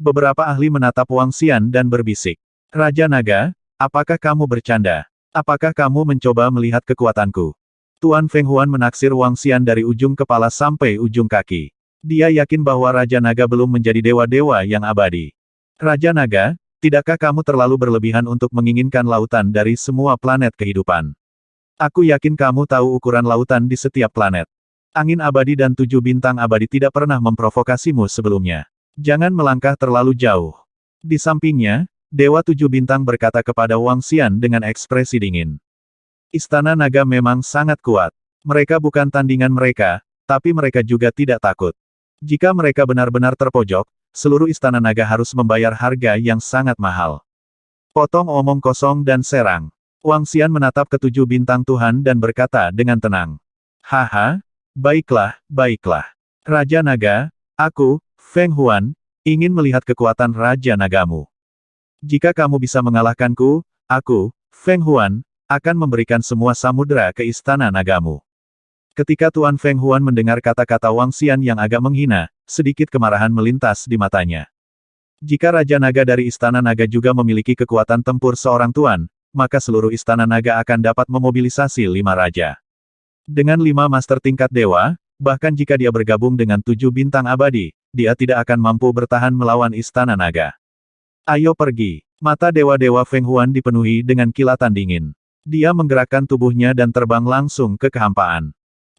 Beberapa ahli menatap Wang Xian dan berbisik. Raja Naga, apakah kamu bercanda? Apakah kamu mencoba melihat kekuatanku? Tuan Feng Huan menaksir Wang Xian dari ujung kepala sampai ujung kaki. Dia yakin bahwa Raja Naga belum menjadi dewa-dewa yang abadi. Raja Naga, tidakkah kamu terlalu berlebihan untuk menginginkan lautan dari semua planet kehidupan? Aku yakin kamu tahu ukuran lautan di setiap planet. Angin abadi dan 7 bintang abadi tidak pernah memprovokasimu sebelumnya. Jangan melangkah terlalu jauh. Di sampingnya, Dewa 7 bintang berkata kepada Wang Xian dengan ekspresi dingin. Istana Naga memang sangat kuat. Mereka bukan tandingan mereka, tapi mereka juga tidak takut. Jika mereka benar-benar terpojok, seluruh Istana Naga harus membayar harga yang sangat mahal. Potong omong kosong dan serang. Wang Xian menatap ketujuh bintang Tuhan dan berkata dengan tenang. Haha, baiklah, baiklah. Raja Naga, aku, Feng Huan, ingin melihat kekuatan Raja Nagamu. Jika kamu bisa mengalahkanku, aku, Feng Huan, akan memberikan semua samudera ke Istana Nagamu. Ketika Tuan Feng Huan mendengar kata-kata Wang Xian yang agak menghina, sedikit kemarahan melintas di matanya. Jika Raja Naga dari Istana Naga juga memiliki kekuatan tempur seorang tuan, maka seluruh Istana Naga akan dapat memobilisasi 5 raja. Dengan 5 master tingkat dewa, bahkan jika dia bergabung dengan 7 bintang abadi, dia tidak akan mampu bertahan melawan Istana Naga. Ayo pergi. Mata dewa-dewa Feng Huan dipenuhi dengan kilatan dingin. Dia menggerakkan tubuhnya dan terbang langsung ke kehampaan.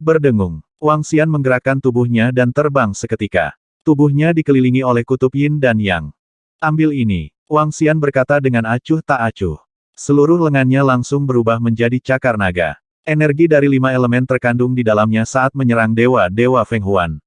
Berdengung, Wang Xian menggerakkan tubuhnya dan terbang seketika. Tubuhnya dikelilingi oleh kutub Yin dan Yang. Ambil ini, Wang Xian berkata dengan acuh tak acuh. Seluruh lengannya langsung berubah menjadi cakar naga. Energi dari 5 elemen terkandung di dalamnya saat menyerang dewa-dewa Feng Huan.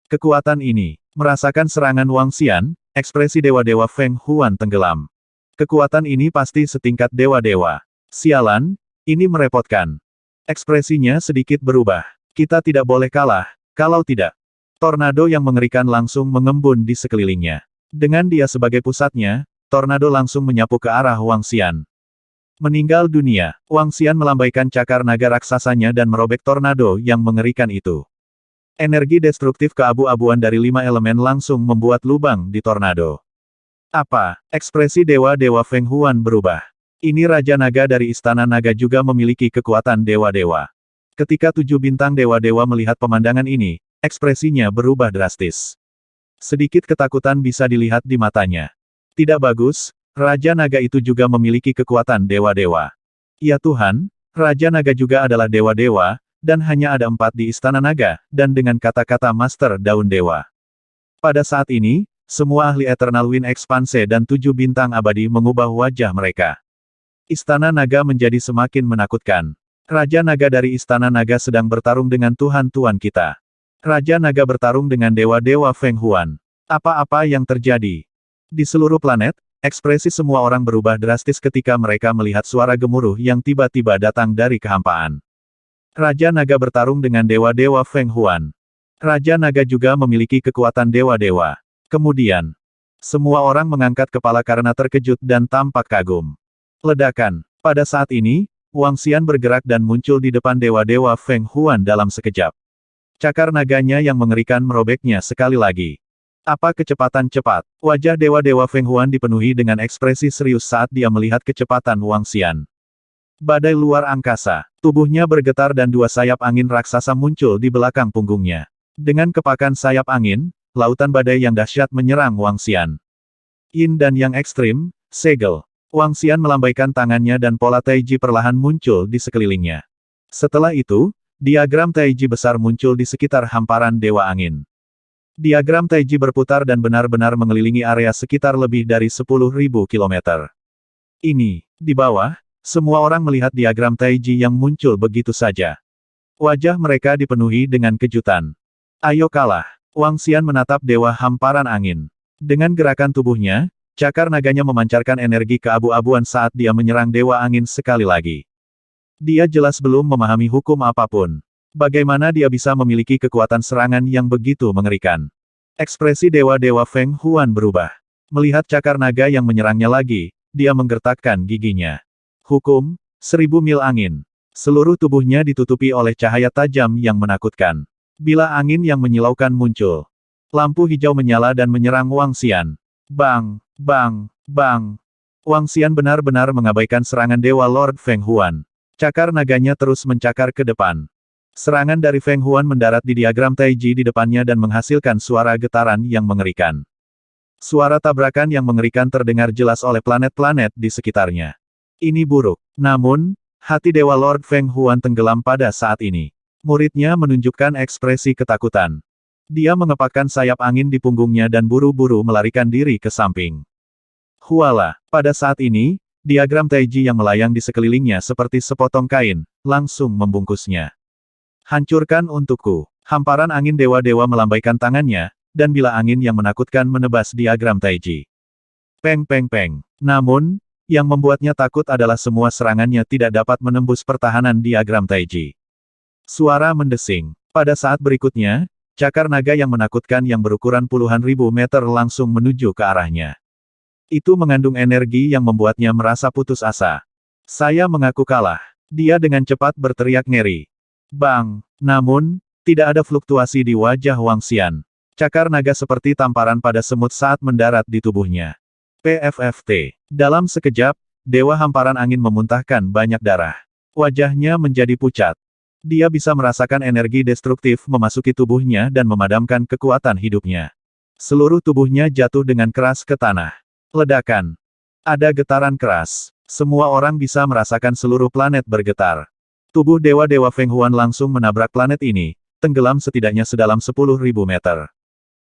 Kekuatan ini, merasakan serangan Wang Xian, ekspresi dewa-dewa Feng Huan tenggelam. Kekuatan ini pasti setingkat dewa-dewa. Sialan, ini merepotkan. Ekspresinya sedikit berubah. Kita tidak boleh kalah, kalau tidak. Tornado yang mengerikan langsung mengembun di sekelilingnya. Dengan dia sebagai pusatnya, tornado langsung menyapu ke arah Wang Xian. Meninggal dunia, Wang Xian melambaikan cakar naga raksasanya dan merobek tornado yang mengerikan itu. Energi destruktif keabu-abuan dari 5 elemen langsung membuat lubang di tornado. Apa? Ekspresi dewa-dewa Feng Huan berubah. Ini Raja Naga dari Istana Naga juga memiliki kekuatan dewa-dewa. Ketika 7 bintang dewa-dewa melihat pemandangan ini, ekspresinya berubah drastis. Sedikit ketakutan bisa dilihat di matanya. Tidak bagus, Raja Naga itu juga memiliki kekuatan dewa-dewa. Ya Tuhan, Raja Naga juga adalah dewa-dewa, dan hanya ada 4 di Istana Naga, dan dengan kata-kata Master Daun Dewa. Pada saat ini, semua ahli Eternal Wind Expanse dan 7 bintang abadi mengubah wajah mereka. Istana Naga menjadi semakin menakutkan. Raja Naga dari Istana Naga sedang bertarung dengan Tuhan-Tuan kita. Raja Naga bertarung dengan dewa-dewa Feng Huan. Apa-apa yang terjadi? Di seluruh planet, ekspresi semua orang berubah drastis ketika mereka melihat suara gemuruh yang tiba-tiba datang dari kehampaan. Raja Naga bertarung dengan dewa-dewa Feng Huan. Raja Naga juga memiliki kekuatan dewa-dewa. Kemudian, semua orang mengangkat kepala karena terkejut dan tampak kagum. Ledakan. Pada saat ini, Wang Xian bergerak dan muncul di depan dewa-dewa Feng Huan dalam sekejap. Cakar naganya yang mengerikan merobeknya sekali lagi. Apa kecepatan cepat? Wajah dewa-dewa Feng Huan dipenuhi dengan ekspresi serius saat dia melihat kecepatan Wang Xian. Badai luar angkasa. Tubuhnya bergetar dan 2 sayap angin raksasa muncul di belakang punggungnya. Dengan kepakan sayap angin, lautan badai yang dahsyat menyerang Wang Xian. Yin dan yang ekstrim, segel. Wang Xian melambaikan tangannya dan pola Taiji perlahan muncul di sekelilingnya. Setelah itu, diagram Taiji besar muncul di sekitar hamparan Dewa Angin. Diagram Taiji berputar dan benar-benar mengelilingi area sekitar lebih dari 10.000 kilometer. Ini, di bawah, semua orang melihat diagram Taiji yang muncul begitu saja. Wajah mereka dipenuhi dengan kejutan. Ayo kalah. Wang Xian menatap Dewa Hamparan Angin. Dengan gerakan tubuhnya, cakar naganya memancarkan energi keabu-abuan saat dia menyerang Dewa Angin sekali lagi. Dia jelas belum memahami hukum apapun. Bagaimana dia bisa memiliki kekuatan serangan yang begitu mengerikan? Ekspresi dewa-dewa Feng Huan berubah. Melihat cakar naga yang menyerangnya lagi, dia menggertakkan giginya. Hukum, 1000 mil angin. Seluruh tubuhnya ditutupi oleh cahaya tajam yang menakutkan. Bila angin yang menyilaukan muncul. Lampu hijau menyala dan menyerang Wang Xian. Bang! Bang! Bang! Wang Xian benar-benar mengabaikan serangan Dewa Lord Feng Huan. Cakar naganya terus mencakar ke depan. Serangan dari Feng Huan mendarat di diagram Taiji di depannya dan menghasilkan suara getaran yang mengerikan. Suara tabrakan yang mengerikan terdengar jelas oleh planet-planet di sekitarnya. Ini buruk. Namun, hati Dewa Lord Feng Huan tenggelam pada saat ini. Muridnya menunjukkan ekspresi ketakutan. Dia mengepakkan sayap angin di punggungnya dan buru-buru melarikan diri ke samping. Huala, pada saat ini, diagram Taiji yang melayang di sekelilingnya seperti sepotong kain, langsung membungkusnya. Hancurkan untukku. Hamparan angin dewa-dewa melambaikan tangannya, dan bila angin yang menakutkan menebas diagram Taiji. Peng peng peng. Namun, yang membuatnya takut adalah semua serangannya tidak dapat menembus pertahanan diagram Taiji. Suara mendesing. Pada saat berikutnya, cakar naga yang menakutkan yang berukuran puluhan ribu meter langsung menuju ke arahnya. Itu mengandung energi yang membuatnya merasa putus asa. Saya mengaku kalah. Dia dengan cepat berteriak ngeri. Bang! Namun, tidak ada fluktuasi di wajah Wang Xian. Cakar naga seperti tamparan pada semut saat mendarat di tubuhnya. PFFT. Dalam sekejap, Dewa Hamparan Angin memuntahkan banyak darah. Wajahnya menjadi pucat. Dia bisa merasakan energi destruktif memasuki tubuhnya dan memadamkan kekuatan hidupnya. Seluruh tubuhnya jatuh dengan keras ke tanah. Ledakan. Ada getaran keras. Semua orang bisa merasakan seluruh planet bergetar. Tubuh dewa-dewa Feng Huan langsung menabrak planet ini, tenggelam setidaknya sedalam 10.000 meter.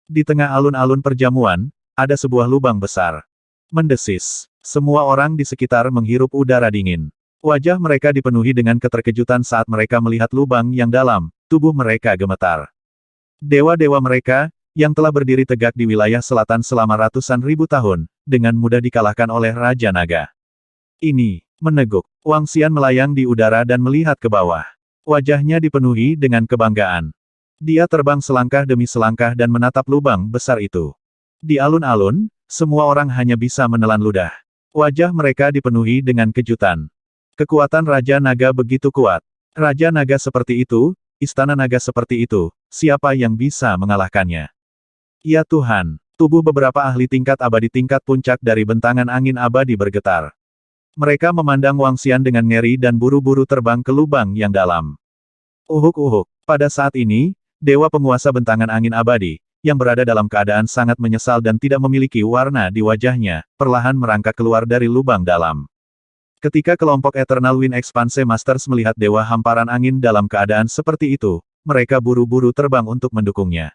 Di tengah alun-alun perjamuan, ada sebuah lubang besar. Mendesis. Semua orang di sekitar menghirup udara dingin. Wajah mereka dipenuhi dengan keterkejutan saat mereka melihat lubang yang dalam, tubuh mereka gemetar. Dewa-dewa mereka, yang telah berdiri tegak di wilayah selatan selama ratusan ribu tahun, dengan mudah dikalahkan oleh Raja Naga. Ini, meneguk. Wang Xian melayang di udara dan melihat ke bawah. Wajahnya dipenuhi dengan kebanggaan. Dia terbang selangkah demi selangkah dan menatap lubang besar itu. Di alun-alun, semua orang hanya bisa menelan ludah. Wajah mereka dipenuhi dengan kejutan. Kekuatan Raja Naga begitu kuat. Raja Naga seperti itu, istana naga seperti itu, siapa yang bisa mengalahkannya? Ya Tuhan, tubuh beberapa ahli tingkat abadi tingkat puncak dari bentangan angin abadi bergetar. Mereka memandang Wang Xian dengan ngeri dan buru-buru terbang ke lubang yang dalam. Uhuk-uhuk. Pada saat ini, Dewa Penguasa Bentangan Angin Abadi, yang berada dalam keadaan sangat menyesal dan tidak memiliki warna di wajahnya, perlahan merangkak keluar dari lubang dalam. Ketika kelompok Eternal Wind Expanse Masters melihat Dewa Hamparan Angin dalam keadaan seperti itu, mereka buru-buru terbang untuk mendukungnya.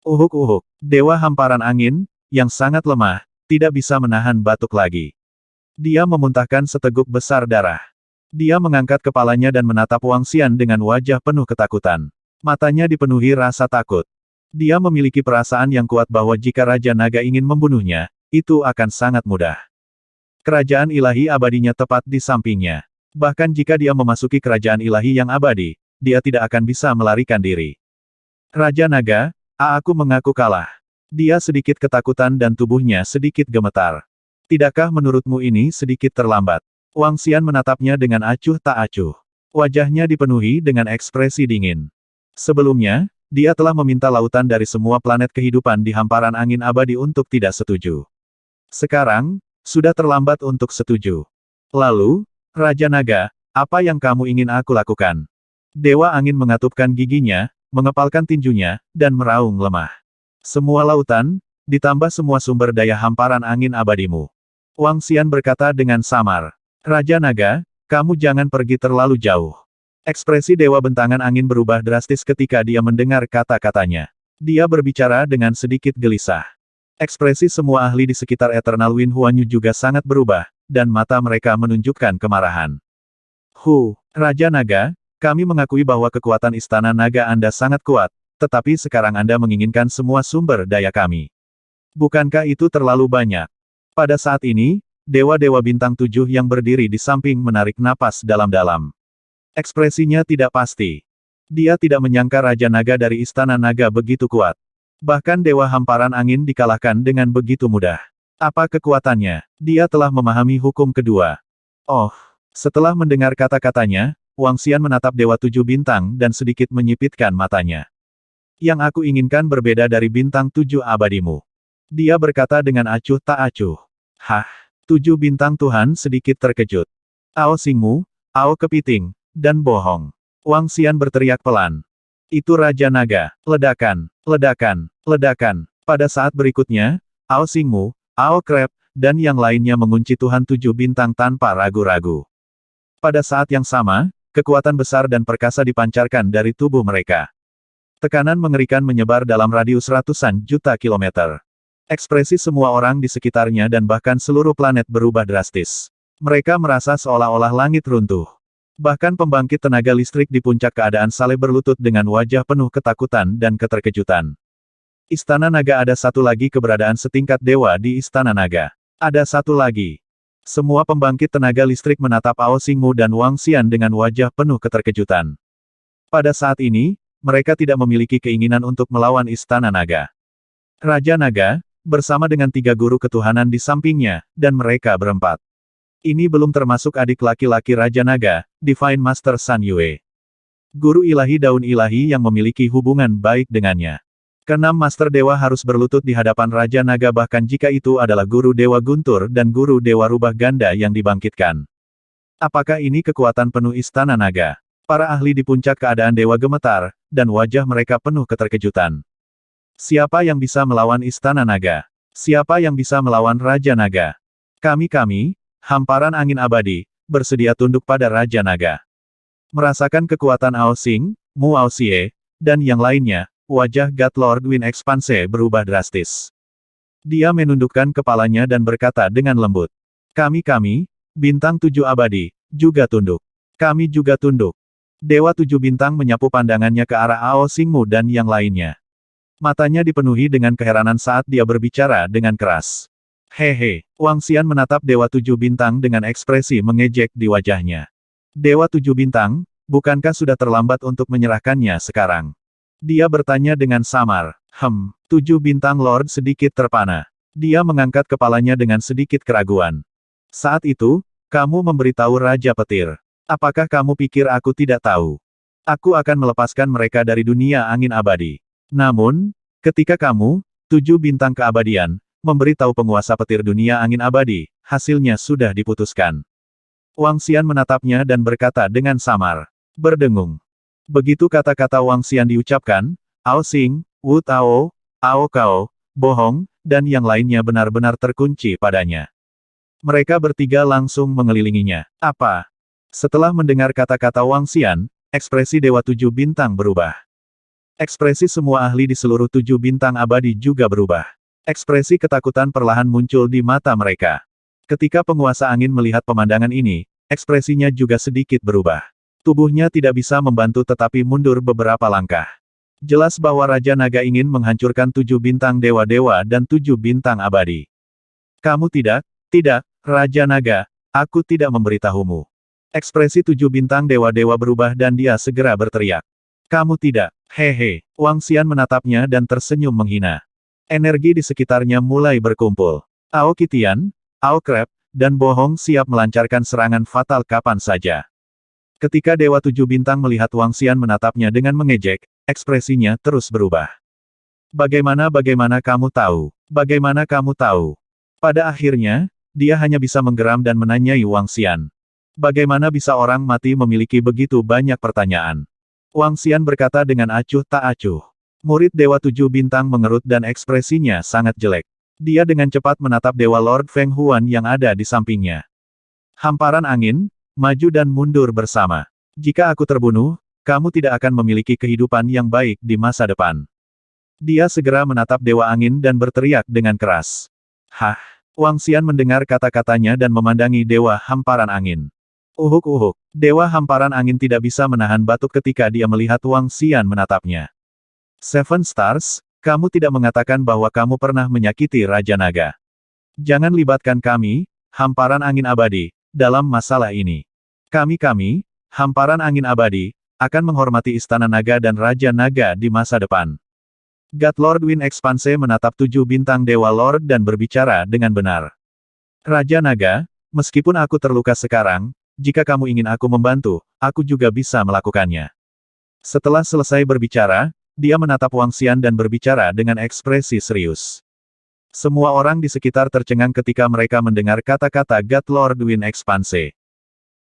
Uhuk-uhuk. Dewa Hamparan Angin, yang sangat lemah, tidak bisa menahan batuk lagi. Dia memuntahkan seteguk besar darah. Dia mengangkat kepalanya dan menatap Wang Xian dengan wajah penuh ketakutan. Matanya dipenuhi rasa takut. Dia memiliki perasaan yang kuat bahwa jika Raja Naga ingin membunuhnya, itu akan sangat mudah. Kerajaan ilahi abadinya tepat di sampingnya. Bahkan jika dia memasuki kerajaan ilahi yang abadi, dia tidak akan bisa melarikan diri. Raja Naga, aku mengaku kalah. Dia sedikit ketakutan dan tubuhnya sedikit gemetar. Tidakkah menurutmu ini sedikit terlambat? Wang Xian menatapnya dengan acuh tak acuh. Wajahnya dipenuhi dengan ekspresi dingin. Sebelumnya, dia telah meminta lautan dari semua planet kehidupan di hamparan angin abadi untuk tidak setuju. Sekarang, sudah terlambat untuk setuju. Lalu, Raja Naga, apa yang kamu ingin aku lakukan? Dewa Angin mengatupkan giginya, mengepalkan tinjunya, dan meraung lemah. Semua lautan, ditambah semua sumber daya hamparan angin abadimu. Wang Xian berkata dengan samar. Raja Naga, kamu jangan pergi terlalu jauh. Ekspresi Dewa Bentangan Angin berubah drastis ketika dia mendengar kata-katanya. Dia berbicara dengan sedikit gelisah. Ekspresi semua ahli di sekitar Eternal Wind Huanyu juga sangat berubah, dan mata mereka menunjukkan kemarahan. Raja Naga, kami mengakui bahwa kekuatan Istana Naga Anda sangat kuat, tetapi sekarang Anda menginginkan semua sumber daya kami. Bukankah itu terlalu banyak? Pada saat ini, Dewa-Dewa Bintang 7 yang berdiri di samping menarik napas dalam-dalam. Ekspresinya tidak pasti. Dia tidak menyangka Raja Naga dari Istana Naga begitu kuat. Bahkan Dewa Hamparan Angin dikalahkan dengan begitu mudah. Apa kekuatannya? Dia telah memahami hukum kedua. Oh, setelah mendengar kata-katanya, Wang Xian menatap Dewa 7 Bintang dan sedikit menyipitkan matanya. Yang aku inginkan berbeda dari Bintang 7 abadimu. Dia berkata dengan acuh tak acuh. 7 bintang Tuhan sedikit terkejut. Ao Xingmu, Ao Kepiting, dan bohong. Wang Xian berteriak pelan. Itu Raja Naga. Ledakan, ledakan, ledakan. Pada saat berikutnya, Ao Xingmu, Ao Crab, dan yang lainnya mengunci Tuhan 7 bintang tanpa ragu-ragu. Pada saat yang sama, kekuatan besar dan perkasa dipancarkan dari tubuh mereka. Tekanan mengerikan menyebar dalam radius ratusan juta kilometer. Ekspresi semua orang di sekitarnya dan bahkan seluruh planet berubah drastis. Mereka merasa seolah-olah langit runtuh. Bahkan pembangkit tenaga listrik di puncak keadaan saleh berlutut dengan wajah penuh ketakutan dan keterkejutan. Istana Naga ada satu lagi keberadaan setingkat dewa di Istana Naga. Ada satu lagi. Semua pembangkit tenaga listrik menatap Ao Xingmu dan Wang Xian dengan wajah penuh keterkejutan. Pada saat ini, mereka tidak memiliki keinginan untuk melawan Istana Naga. Raja Naga, bersama dengan 3 guru ketuhanan di sampingnya, dan mereka berempat. Ini belum termasuk adik laki-laki Raja Naga, Divine Master San Yue. Guru ilahi daun ilahi yang memiliki hubungan baik dengannya. Keenam Master Dewa harus berlutut di hadapan Raja Naga bahkan jika itu adalah Guru Dewa Guntur dan Guru Dewa Rubah Ganda yang dibangkitkan. Apakah ini kekuatan penuh Istana Naga? Para ahli di puncak keadaan dewa gemetar, dan wajah mereka penuh keterkejutan. Siapa yang bisa melawan Istana Naga? Siapa yang bisa melawan Raja Naga? Kami, hamparan angin abadi, bersedia tunduk pada Raja Naga. Merasakan kekuatan Ao Xing, Mu Ao Xie, dan yang lainnya, wajah God Lord Wind Expanse berubah drastis. Dia menundukkan kepalanya dan berkata dengan lembut. Kami, bintang 7 abadi, juga tunduk. Kami juga tunduk. Dewa 7 bintang menyapu pandangannya ke arah Ao Xingmu dan yang lainnya. Matanya dipenuhi dengan keheranan saat dia berbicara dengan keras. Hehe, Wang Xian menatap Dewa 7 bintang dengan ekspresi mengejek di wajahnya. Dewa 7 bintang, bukankah sudah terlambat untuk menyerahkannya sekarang? Dia bertanya dengan samar. 7 bintang Lord sedikit terpana. Dia mengangkat kepalanya dengan sedikit keraguan. Saat itu, kamu memberitahu Raja Petir. Apakah kamu pikir aku tidak tahu? Aku akan melepaskan mereka dari dunia angin abadi. Namun, ketika kamu, 7 bintang keabadian, memberitahu penguasa petir dunia angin abadi, hasilnya sudah diputuskan. Wang Xian menatapnya dan berkata dengan samar. Berdengung. Begitu kata-kata Wang Xian diucapkan, Ao Xing, Wu Tao, Ao Kao, Bohong, dan yang lainnya benar-benar terkunci padanya. Mereka bertiga langsung mengelilinginya. Apa? Setelah mendengar kata-kata Wang Xian, ekspresi Dewa 7 bintang berubah. Ekspresi semua ahli di seluruh 7 bintang abadi juga berubah. Ekspresi ketakutan perlahan muncul di mata mereka. Ketika penguasa angin melihat pemandangan ini, ekspresinya juga sedikit berubah. Tubuhnya tidak bisa membantu tetapi mundur beberapa langkah. Jelas bahwa Raja Naga ingin menghancurkan 7 bintang dewa-dewa dan 7 bintang abadi. Kamu tidak, Raja Naga, aku tidak memberitahumu. Ekspresi 7 bintang dewa-dewa berubah dan dia segera berteriak. Kamu tidak, hehe, Wang Xian menatapnya dan tersenyum menghina. Energi di sekitarnya mulai berkumpul. Ao Qitian, Ao Crab, dan Bohong siap melancarkan serangan fatal kapan saja. Ketika Dewa 7 bintang melihat Wang Xian menatapnya dengan mengejek, ekspresinya terus berubah. Bagaimana kamu tahu? Bagaimana kamu tahu? Pada akhirnya, dia hanya bisa menggeram dan menanyai Wang Xian. Bagaimana bisa orang mati memiliki begitu banyak pertanyaan? Wang Xian berkata dengan acuh tak acuh. Murid Dewa 7 bintang mengerut dan ekspresinya sangat jelek. Dia dengan cepat menatap Dewa Lord Feng Huan yang ada di sampingnya. Hamparan angin, maju dan mundur bersama. Jika aku terbunuh, kamu tidak akan memiliki kehidupan yang baik di masa depan. Dia segera menatap Dewa Angin dan berteriak dengan keras. Hah? Wang Xian mendengar kata-katanya dan memandangi Dewa Hamparan Angin. Uhuk-uhuk. Dewa Hamparan Angin tidak bisa menahan batuk ketika dia melihat Wang Xian menatapnya. Seven Stars, kamu tidak mengatakan bahwa kamu pernah menyakiti Raja Naga. Jangan libatkan kami, Hamparan Angin Abadi, dalam masalah ini. Kami, Hamparan Angin Abadi, akan menghormati Istana Naga dan Raja Naga di masa depan. God Lord Wind Expanse menatap 7 bintang Dewa Lord dan berbicara dengan benar. Raja Naga, meskipun aku terluka sekarang, jika kamu ingin aku membantu, aku juga bisa melakukannya. Setelah selesai berbicara, dia menatap Wang Xian dan berbicara dengan ekspresi serius. Semua orang di sekitar tercengang ketika mereka mendengar kata-kata God Lord Wind Expanse.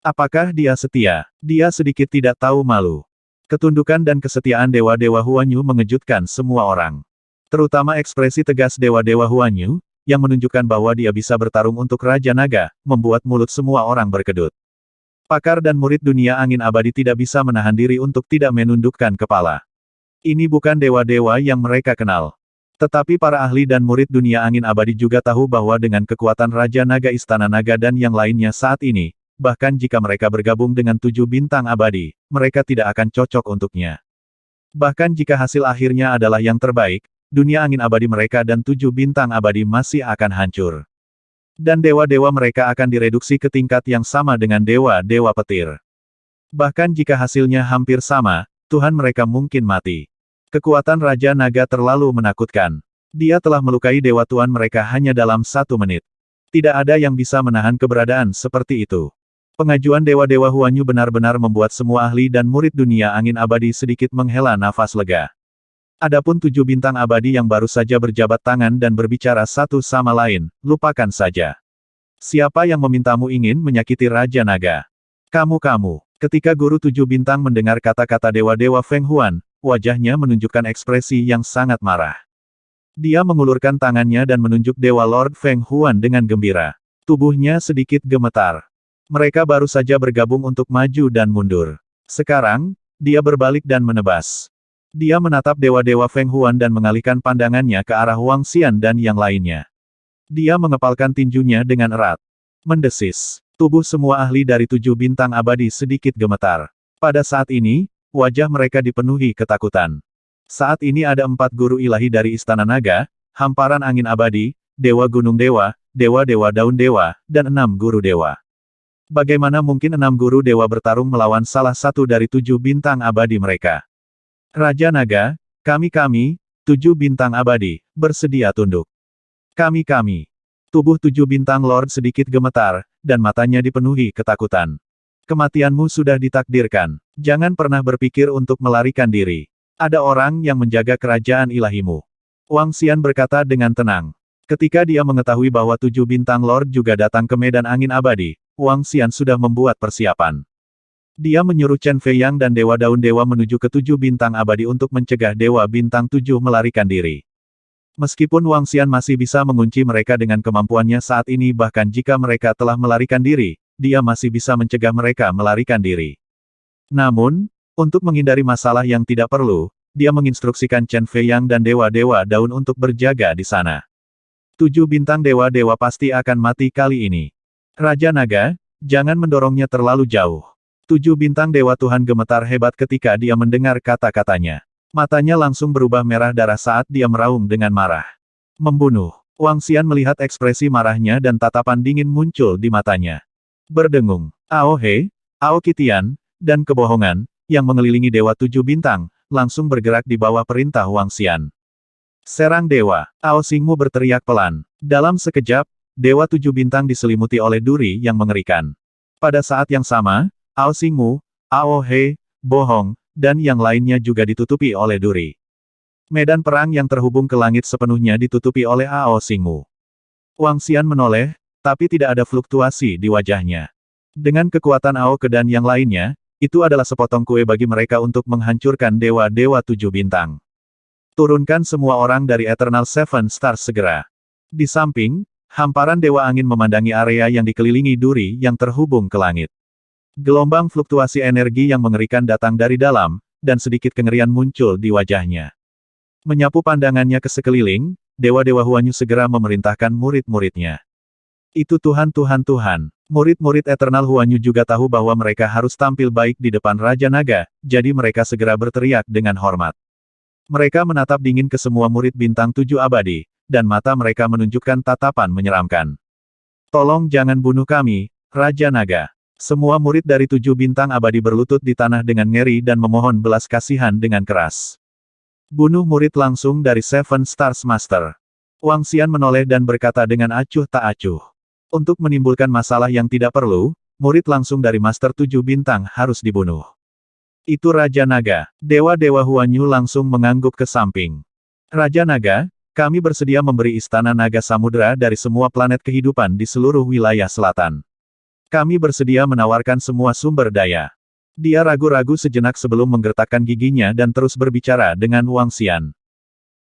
Apakah dia setia? Dia sedikit tidak tahu malu. Ketundukan dan kesetiaan dewa-dewa Huanyu mengejutkan semua orang. Terutama ekspresi tegas dewa-dewa Huanyu, yang menunjukkan bahwa dia bisa bertarung untuk Raja Naga, membuat mulut semua orang berkedut. Pakar dan murid dunia angin abadi tidak bisa menahan diri untuk tidak menundukkan kepala. Ini bukan dewa-dewa yang mereka kenal. Tetapi para ahli dan murid dunia angin abadi juga tahu bahwa dengan kekuatan Raja Naga Istana Naga dan yang lainnya saat ini, bahkan jika mereka bergabung dengan 7 bintang abadi, mereka tidak akan cocok untuknya. Bahkan jika hasil akhirnya adalah yang terbaik, dunia angin abadi mereka dan 7 bintang abadi masih akan hancur. Dan dewa-dewa mereka akan direduksi ke tingkat yang sama dengan dewa-dewa petir. Bahkan jika hasilnya hampir sama, Tuhan mereka mungkin mati. Kekuatan Raja Naga terlalu menakutkan. Dia telah melukai dewa tuan mereka hanya dalam 1 menit. Tidak ada yang bisa menahan keberadaan seperti itu. Pengajuan dewa-dewa Huanyu benar-benar membuat semua ahli dan murid dunia angin abadi sedikit menghela nafas lega. Adapun 7 bintang abadi yang baru saja berjabat tangan dan berbicara satu sama lain, lupakan saja. Siapa yang memintamu ingin menyakiti Raja Naga? Kamu. Ketika guru 7 bintang mendengar kata-kata dewa-dewa Feng Huan, wajahnya menunjukkan ekspresi yang sangat marah. Dia mengulurkan tangannya dan menunjuk Dewa Lord Feng Huan dengan gembira. Tubuhnya sedikit gemetar. Mereka baru saja bergabung untuk maju dan mundur. Sekarang, dia berbalik dan menebas. Dia menatap dewa-dewa Feng Huan dan mengalihkan pandangannya ke arah Wang Xian dan yang lainnya. Dia mengepalkan tinjunya dengan erat. Mendesis. Tubuh semua ahli dari 7 bintang abadi sedikit gemetar. Pada saat ini, wajah mereka dipenuhi ketakutan. Saat ini ada 4 guru ilahi dari Istana Naga, Hamparan Angin Abadi, Dewa Gunung Dewa, Dewa-Dewa Daun Dewa, dan 6 guru dewa. Bagaimana mungkin 6 guru dewa bertarung melawan salah satu dari 7 bintang abadi mereka? Raja Naga, kami, 7 bintang abadi, bersedia tunduk. Kami. Tubuh 7 bintang Lord sedikit gemetar, dan matanya dipenuhi ketakutan. Kematianmu sudah ditakdirkan. Jangan pernah berpikir untuk melarikan diri. Ada orang yang menjaga kerajaan ilahimu. Wang Xian berkata dengan tenang. Ketika dia mengetahui bahwa 7 bintang Lord juga datang ke medan angin abadi, Wang Xian sudah membuat persiapan. Dia menyuruh Chen Feiyang dan Dewa Daun Dewa menuju ke 7 bintang abadi untuk mencegah Dewa Bintang 7 melarikan diri. Meskipun Wang Xian masih bisa mengunci mereka dengan kemampuannya saat ini bahkan jika mereka telah melarikan diri, dia masih bisa mencegah mereka melarikan diri. Namun, untuk menghindari masalah yang tidak perlu, dia menginstruksikan Chen Feiyang dan Dewa-Dewa Daun untuk berjaga di sana. 7 bintang dewa-dewa pasti akan mati kali ini. Raja Naga, jangan mendorongnya terlalu jauh. 7 bintang dewa Tuhan gemetar hebat ketika dia mendengar kata-katanya. Matanya langsung berubah merah darah saat dia meraung dengan marah. Membunuh. Wang Xian melihat ekspresi marahnya dan tatapan dingin muncul di matanya. Berdengung. Ao He, Ao Qitian, dan kebohongan, yang mengelilingi Dewa 7 bintang, langsung bergerak di bawah perintah Wang Xian. Serang Dewa. Ao Xingmu berteriak pelan. Dalam sekejap, Dewa 7 bintang diselimuti oleh duri yang mengerikan. Pada saat yang sama, Ao Xingmu, Ao He, Bohong, dan yang lainnya juga ditutupi oleh duri. Medan perang yang terhubung ke langit sepenuhnya ditutupi oleh Ao Xingmu. Wang Xian menoleh, tapi tidak ada fluktuasi di wajahnya. Dengan kekuatan Ao Ke dan yang lainnya, itu adalah sepotong kue bagi mereka untuk menghancurkan dewa-dewa 7 bintang. Turunkan semua orang dari Eternal Seven Stars segera. Di samping, hamparan dewa angin memandangi area yang dikelilingi duri yang terhubung ke langit. Gelombang fluktuasi energi yang mengerikan datang dari dalam, dan sedikit kengerian muncul di wajahnya. Menyapu pandangannya ke sekeliling, dewa-dewa Huanyu segera memerintahkan murid-muridnya. Itu Tuhan. Murid-murid Eternal Huanyu juga tahu bahwa mereka harus tampil baik di depan Raja Naga, jadi mereka segera berteriak dengan hormat. Mereka menatap dingin ke semua murid bintang 7 abadi, dan mata mereka menunjukkan tatapan menyeramkan. Tolong jangan bunuh kami, Raja Naga. Semua murid dari 7 bintang abadi berlutut di tanah dengan ngeri dan memohon belas kasihan dengan keras. Bunuh murid langsung dari Seven Stars Master. Wang Xian menoleh dan berkata dengan acuh tak acuh. Untuk menimbulkan masalah yang tidak perlu, murid langsung dari Master 7 bintang harus dibunuh. Itu Raja Naga. Dewa-dewa Huanyu langsung mengangguk ke samping. Raja Naga, kami bersedia memberi Istana Naga Samudra dari semua planet kehidupan di seluruh wilayah selatan. Kami bersedia menawarkan semua sumber daya. Dia ragu-ragu sejenak sebelum menggertakkan giginya dan terus berbicara dengan Wang Xian.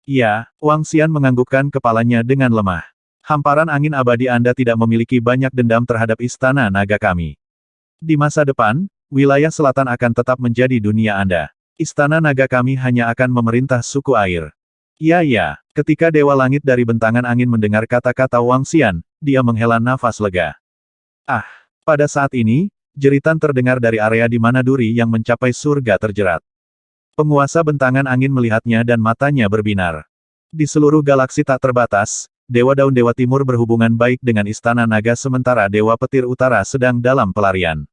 Ya, Wang Xian menganggukkan kepalanya dengan lemah. Hamparan angin abadi Anda tidak memiliki banyak dendam terhadap istana naga kami. Di masa depan, wilayah selatan akan tetap menjadi dunia Anda. Istana naga kami hanya akan memerintah suku air. Ya, ketika Dewa Langit dari bentangan angin mendengar kata-kata Wang Xian, dia menghela nafas lega. Ah, pada saat ini, jeritan terdengar dari area di mana duri yang mencapai surga terjerat. Penguasa bentangan angin melihatnya dan matanya berbinar. Di seluruh galaksi tak terbatas, Dewa Daun Dewa Timur berhubungan baik dengan Istana Naga sementara Dewa Petir Utara sedang dalam pelarian.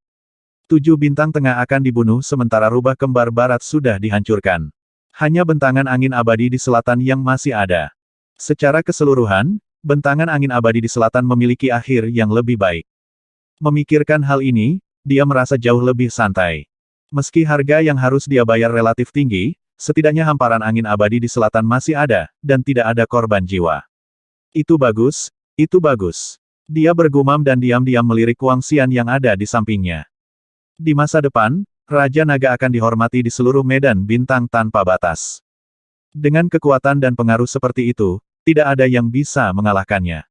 7 bintang tengah akan dibunuh sementara rubah kembar barat sudah dihancurkan. Hanya bentangan angin abadi di selatan yang masih ada. Secara keseluruhan, bentangan angin abadi di selatan memiliki akhir yang lebih baik. Memikirkan hal ini, dia merasa jauh lebih santai. Meski harga yang harus dia bayar relatif tinggi, setidaknya hamparan angin abadi di selatan masih ada, dan tidak ada korban jiwa. Itu bagus, itu bagus. Dia bergumam dan diam-diam melirik Wang Xian yang ada di sampingnya. Di masa depan, Raja Naga akan dihormati di seluruh medan bintang tanpa batas. Dengan kekuatan dan pengaruh seperti itu, tidak ada yang bisa mengalahkannya.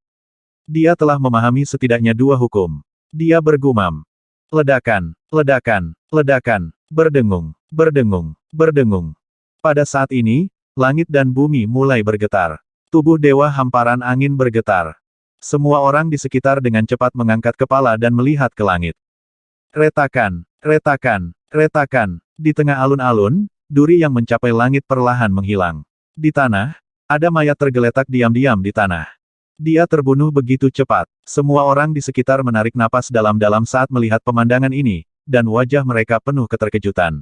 Dia telah memahami setidaknya 2 hukum. Dia bergumam. Ledakan, ledakan, ledakan, berdengung, berdengung, berdengung. Pada saat ini, langit dan bumi mulai bergetar. Tubuh Dewa Hamparan Angin bergetar. Semua orang di sekitar dengan cepat mengangkat kepala dan melihat ke langit. Retakan, retakan, retakan. Di tengah alun-alun, duri yang mencapai langit perlahan menghilang. Di tanah, ada mayat tergeletak diam-diam di tanah. Dia terbunuh begitu cepat. Semua orang di sekitar menarik napas dalam-dalam saat melihat pemandangan ini, dan wajah mereka penuh keterkejutan.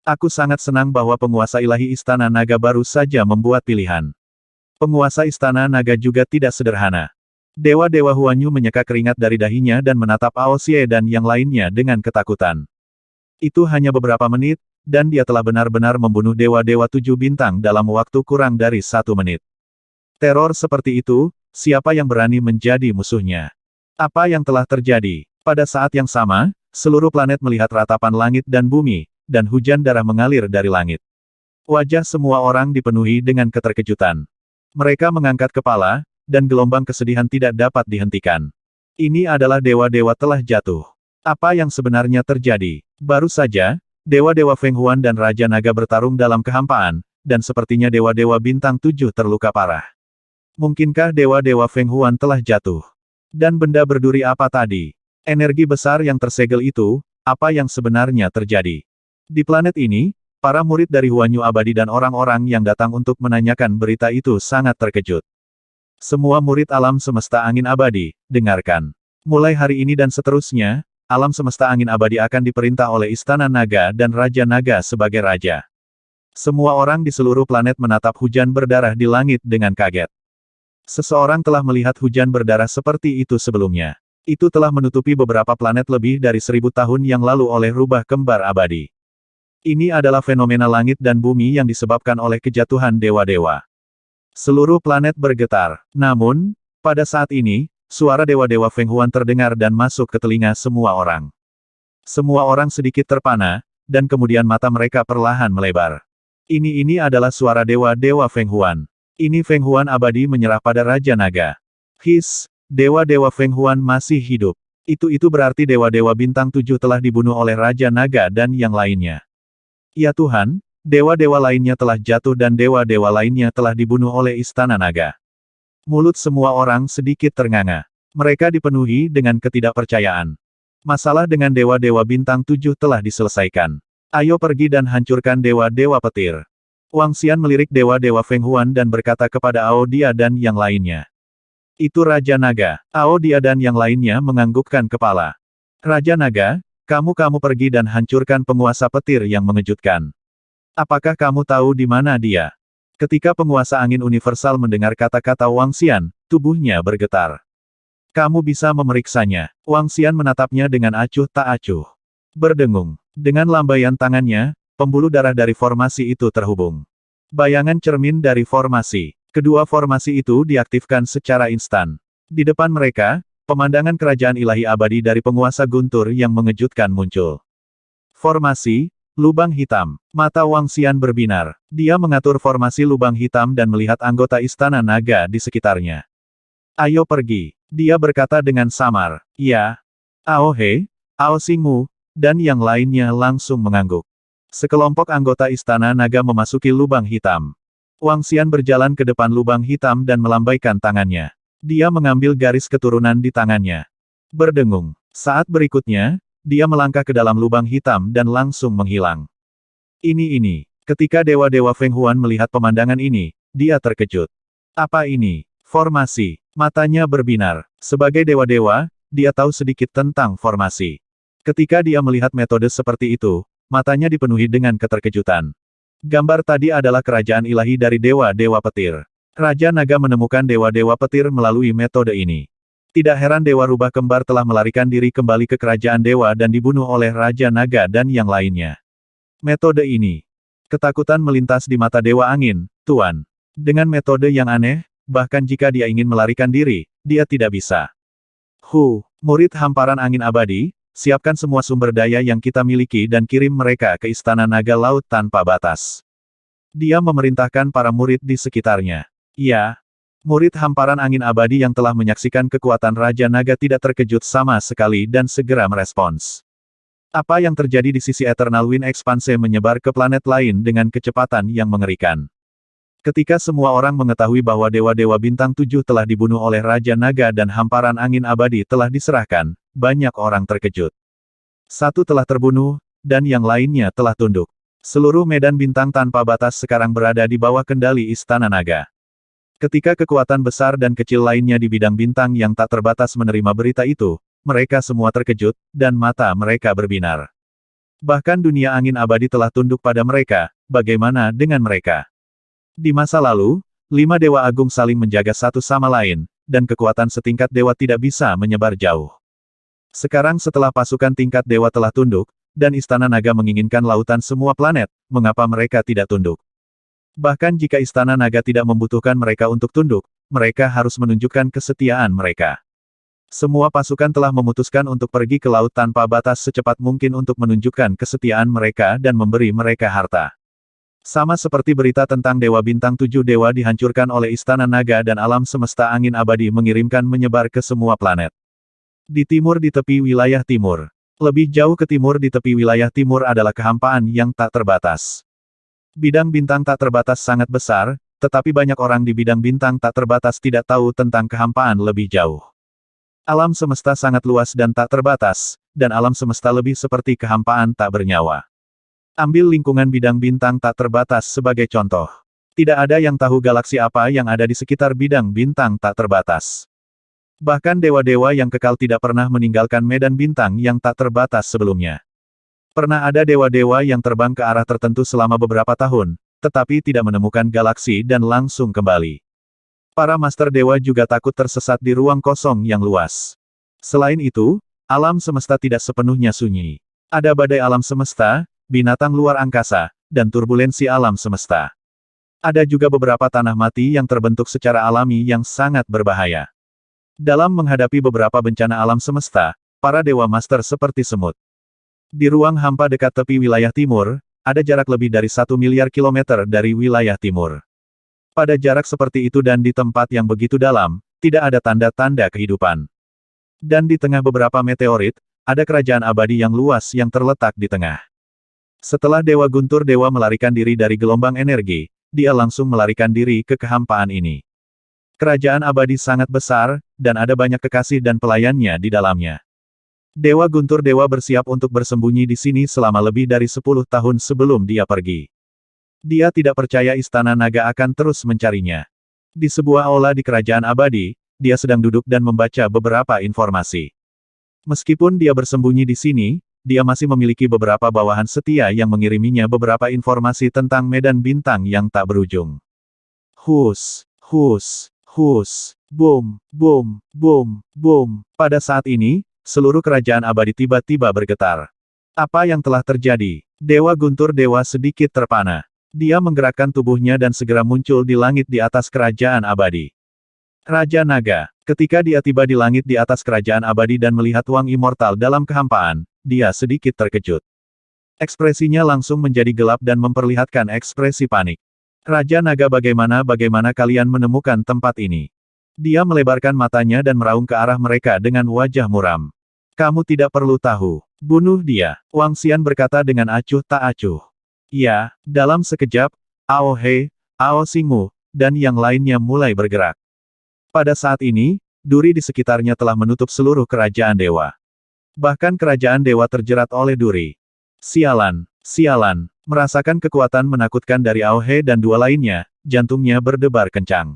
Aku sangat senang bahwa penguasa ilahi Istana Naga baru saja membuat pilihan. Penguasa Istana Naga juga tidak sederhana. Dewa-dewa Huanyu menyeka keringat dari dahinya dan menatap Ao Xie dan yang lainnya dengan ketakutan. Itu hanya beberapa menit, dan dia telah benar-benar membunuh dewa-dewa 7 bintang dalam waktu kurang dari 1 menit. Teror seperti itu, siapa yang berani menjadi musuhnya? Apa yang telah terjadi? Pada saat yang sama, seluruh planet melihat ratapan langit dan bumi, dan hujan darah mengalir dari langit. Wajah semua orang dipenuhi dengan keterkejutan. Mereka mengangkat kepala, dan gelombang kesedihan tidak dapat dihentikan. Ini adalah dewa-dewa telah jatuh. Apa yang sebenarnya terjadi? Baru saja, dewa-dewa Feng Huan dan Raja Naga bertarung dalam kehampaan, dan sepertinya dewa-dewa bintang 7 terluka parah. Mungkinkah dewa-dewa Feng Huan telah jatuh? Dan benda berduri apa tadi? Energi besar yang tersegel itu, apa yang sebenarnya terjadi? Di planet ini, para murid dari Huanyu Abadi dan orang-orang yang datang untuk menanyakan berita itu sangat terkejut. Semua murid alam semesta angin abadi, dengarkan. Mulai hari ini dan seterusnya, alam semesta angin abadi akan diperintah oleh Istana Naga dan Raja Naga sebagai raja. Semua orang di seluruh planet menatap hujan berdarah di langit dengan kaget. Seseorang telah melihat hujan berdarah seperti itu sebelumnya. Itu telah menutupi beberapa planet lebih dari 1000 tahun yang lalu oleh rubah kembar abadi. Ini adalah fenomena langit dan bumi yang disebabkan oleh kejatuhan dewa-dewa. Seluruh planet bergetar. Namun, pada saat ini, suara dewa-dewa Feng Huan terdengar dan masuk ke telinga semua orang. Semua orang sedikit terpana, dan kemudian mata mereka perlahan melebar. Ini adalah suara dewa-dewa Feng Huan. Ini Feng Huan abadi menyerah pada Raja Naga. Dewa-dewa Feng Huan masih hidup. Itu berarti dewa-dewa bintang 7 telah dibunuh oleh Raja Naga dan yang lainnya. Ya Tuhan, dewa-dewa lainnya telah jatuh dan dewa-dewa lainnya telah dibunuh oleh Istana Naga. Mulut semua orang sedikit ternganga. Mereka dipenuhi dengan ketidakpercayaan. Masalah dengan dewa-dewa bintang 7 telah diselesaikan. Ayo pergi dan hancurkan dewa-dewa petir. Wang Xian melirik dewa-dewa Feng Huan dan berkata kepada Ao Dia dan yang lainnya. Itu Raja Naga. Ao Dia dan yang lainnya menganggukkan kepala. Raja Naga, kamu pergi dan hancurkan penguasa petir yang mengejutkan. Apakah kamu tahu di mana dia? Ketika penguasa angin universal mendengar kata-kata Wang Xian, tubuhnya bergetar. Kamu bisa memeriksanya. Wang Xian menatapnya dengan acuh tak acuh. Berdengung. Dengan lambaian tangannya, pembuluh darah dari formasi itu terhubung. Bayangan cermin dari formasi. Kedua formasi itu diaktifkan secara instan. Di depan mereka, pemandangan kerajaan ilahi abadi dari penguasa guntur yang mengejutkan muncul. Formasi, lubang hitam. Mata Wang Xian berbinar. Dia mengatur formasi lubang hitam dan melihat anggota Istana Naga di sekitarnya. Ayo pergi. Dia berkata dengan samar. Ya. Ao He, Ao Xingmu, dan yang lainnya langsung mengangguk. Sekelompok anggota Istana Naga memasuki lubang hitam. Wang Xian berjalan ke depan lubang hitam dan melambaikan tangannya. Dia mengambil garis keturunan di tangannya. Berdengung. Saat berikutnya, dia melangkah ke dalam lubang hitam dan langsung menghilang. Ini. Ketika Dewa-Dewa Feng Huan melihat pemandangan ini, dia terkejut. Apa ini? Formasi. Matanya berbinar. Sebagai dewa-dewa, dia tahu sedikit tentang formasi. Ketika dia melihat metode seperti itu, matanya dipenuhi dengan keterkejutan. Gambar tadi adalah kerajaan ilahi dari dewa-dewa petir. Raja Naga menemukan dewa-dewa petir melalui metode ini. Tidak heran Dewa Rubah Kembar telah melarikan diri kembali ke kerajaan dewa dan dibunuh oleh Raja Naga dan yang lainnya. Metode ini. Ketakutan melintas di mata Dewa Angin, Tuan. Dengan metode yang aneh, bahkan jika dia ingin melarikan diri, dia tidak bisa. Murid hamparan angin abadi, siapkan semua sumber daya yang kita miliki dan kirim mereka ke Istana Naga Laut tanpa batas. Dia memerintahkan para murid di sekitarnya. Ya. Murid hamparan angin abadi yang telah menyaksikan kekuatan Raja Naga tidak terkejut sama sekali dan segera merespons. Apa yang terjadi di sisi Eternal Wind Expanse menyebar ke planet lain dengan kecepatan yang mengerikan. Ketika semua orang mengetahui bahwa Dewa-Dewa Bintang 7 telah dibunuh oleh Raja Naga dan hamparan angin abadi telah diserahkan, banyak orang terkejut. Satu telah terbunuh, dan yang lainnya telah tunduk. Seluruh medan bintang tanpa batas sekarang berada di bawah kendali Istana Naga. Ketika kekuatan besar dan kecil lainnya di bidang bintang yang tak terbatas menerima berita itu, mereka semua terkejut, dan mata mereka berbinar. Bahkan dunia angin abadi telah tunduk pada mereka, bagaimana dengan mereka? Di masa lalu, 5 dewa agung saling menjaga satu sama lain, dan kekuatan setingkat dewa tidak bisa menyebar jauh. Sekarang setelah pasukan tingkat dewa telah tunduk, dan Istana Naga menginginkan lautan semua planet, mengapa mereka tidak tunduk? Bahkan jika Istana Naga tidak membutuhkan mereka untuk tunduk, mereka harus menunjukkan kesetiaan mereka. Semua pasukan telah memutuskan untuk pergi ke laut tanpa batas secepat mungkin untuk menunjukkan kesetiaan mereka dan memberi mereka harta. Sama seperti berita tentang Dewa Bintang 7 dewa dihancurkan oleh Istana Naga dan alam semesta angin abadi mengirimkan menyebar ke semua planet. Di timur di tepi wilayah timur. Lebih jauh ke timur di tepi wilayah timur adalah kehampaan yang tak terbatas. Bidang bintang tak terbatas sangat besar, tetapi banyak orang di bidang bintang tak terbatas tidak tahu tentang kehampaan lebih jauh. Alam semesta sangat luas dan tak terbatas, dan alam semesta lebih seperti kehampaan tak bernyawa. Ambil lingkungan bidang bintang tak terbatas sebagai contoh. Tidak ada yang tahu galaksi apa yang ada di sekitar bidang bintang tak terbatas. Bahkan dewa-dewa yang kekal tidak pernah meninggalkan medan bintang yang tak terbatas sebelumnya. Pernah ada dewa-dewa yang terbang ke arah tertentu selama beberapa tahun, tetapi tidak menemukan galaksi dan langsung kembali. Para master dewa juga takut tersesat di ruang kosong yang luas. Selain itu, alam semesta tidak sepenuhnya sunyi. Ada badai alam semesta, binatang luar angkasa, dan turbulensi alam semesta. Ada juga beberapa tanah mati yang terbentuk secara alami yang sangat berbahaya. Dalam menghadapi beberapa bencana alam semesta, para dewa master seperti semut. Di ruang hampa dekat tepi wilayah timur, ada jarak lebih dari 1 miliar kilometer dari wilayah timur. Pada jarak seperti itu dan di tempat yang begitu dalam, tidak ada tanda-tanda kehidupan. Dan di tengah beberapa meteorit, ada kerajaan abadi yang luas yang terletak di tengah. Setelah Dewa Guntur Dewa melarikan diri dari gelombang energi, dia langsung melarikan diri ke kehampaan ini. Kerajaan abadi sangat besar, dan ada banyak kekasih dan pelayannya di dalamnya. Dewa Guntur Dewa bersiap untuk bersembunyi di sini selama lebih dari 10 tahun sebelum dia pergi. Dia tidak percaya Istana Naga akan terus mencarinya. Di sebuah aula di kerajaan abadi, dia sedang duduk dan membaca beberapa informasi. Meskipun dia bersembunyi di sini, dia masih memiliki beberapa bawahan setia yang mengiriminya beberapa informasi tentang medan bintang yang tak berujung. Hus, hus, hus, boom, boom, boom, boom. Pada saat ini, seluruh kerajaan abadi tiba-tiba bergetar. Apa yang telah terjadi? Dewa Guntur Dewa sedikit terpana. Dia menggerakkan tubuhnya dan segera muncul di langit di atas kerajaan abadi. Raja Naga. Ketika dia tiba di langit di atas kerajaan abadi dan melihat Wang Immortal dalam kehampaan, dia sedikit terkejut. Ekspresinya langsung menjadi gelap dan memperlihatkan ekspresi panik. Raja Naga, bagaimana kalian menemukan tempat ini? Dia melebarkan matanya dan meraung ke arah mereka dengan wajah muram. Kamu tidak perlu tahu. Bunuh dia. Wang Xian berkata dengan acuh tak acuh. Ya, dalam sekejap, Ao He, Ao Xingmu, dan yang lainnya mulai bergerak. Pada saat ini, duri di sekitarnya telah menutup seluruh kerajaan dewa. Bahkan kerajaan dewa terjerat oleh duri. Sialan, sialan, merasakan kekuatan menakutkan dari Ao He dan dua lainnya, jantungnya berdebar kencang.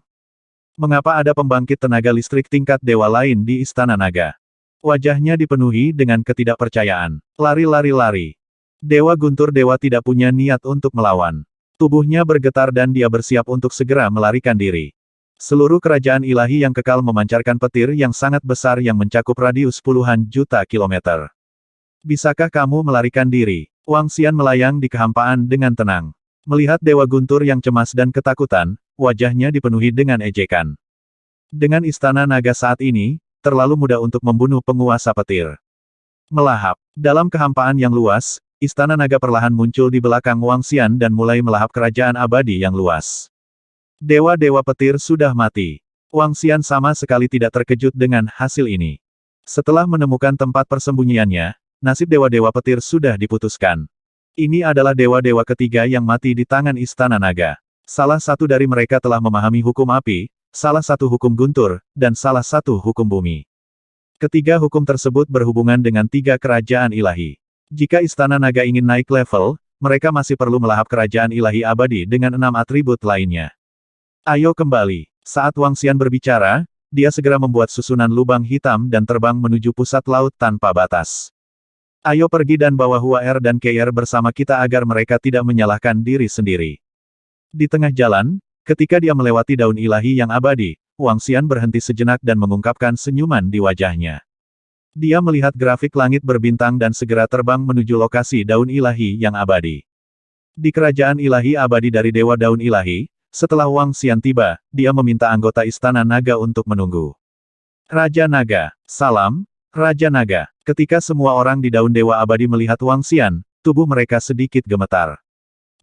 Mengapa ada pembangkit tenaga listrik tingkat dewa lain di Istana Naga? Wajahnya dipenuhi dengan ketidakpercayaan. Lari. Dewa Guntur Dewa tidak punya niat untuk melawan. Tubuhnya bergetar dan dia bersiap untuk segera melarikan diri. Seluruh kerajaan ilahi yang kekal memancarkan petir yang sangat besar yang mencakup radius puluhan juta kilometer. Bisakah kamu melarikan diri? Wang Xian melayang di kehampaan dengan tenang. Melihat Dewa Guntur yang cemas dan ketakutan, wajahnya dipenuhi dengan ejekan. Dengan Istana Naga saat ini, terlalu mudah untuk membunuh penguasa petir. Melahap. Dalam kehampaan yang luas, Istana Naga perlahan muncul di belakang Wang Xian dan mulai melahap kerajaan abadi yang luas. Dewa-dewa petir sudah mati. Wang Xian sama sekali tidak terkejut dengan hasil ini. Setelah menemukan tempat persembunyiannya, nasib dewa-dewa petir sudah diputuskan. Ini adalah dewa-dewa ketiga yang mati di tangan Istana Naga. Salah satu dari mereka telah memahami hukum api, salah satu hukum guntur, dan salah satu hukum bumi. Ketiga hukum tersebut berhubungan dengan tiga kerajaan ilahi. Jika Istana Naga ingin naik level, mereka masih perlu melahap kerajaan ilahi abadi dengan 6 atribut lainnya. Ayo kembali. Saat Wang Xian berbicara, dia segera membuat susunan lubang hitam dan terbang menuju pusat laut tanpa batas. Ayo pergi dan bawa Hua Er dan Kei Er bersama kita agar mereka tidak menyalahkan diri sendiri. Di tengah jalan, ketika dia melewati daun ilahi yang abadi, Wang Xian berhenti sejenak dan mengungkapkan senyuman di wajahnya. Dia melihat grafik langit berbintang dan segera terbang menuju lokasi daun ilahi yang abadi. Di kerajaan ilahi abadi dari Dewa Daun Ilahi, setelah Wang Xian tiba, dia meminta anggota Istana Naga untuk menunggu. Raja Naga, salam, Raja Naga. Ketika semua orang di daun Dewa Abadi melihat Wang Xian, tubuh mereka sedikit gemetar.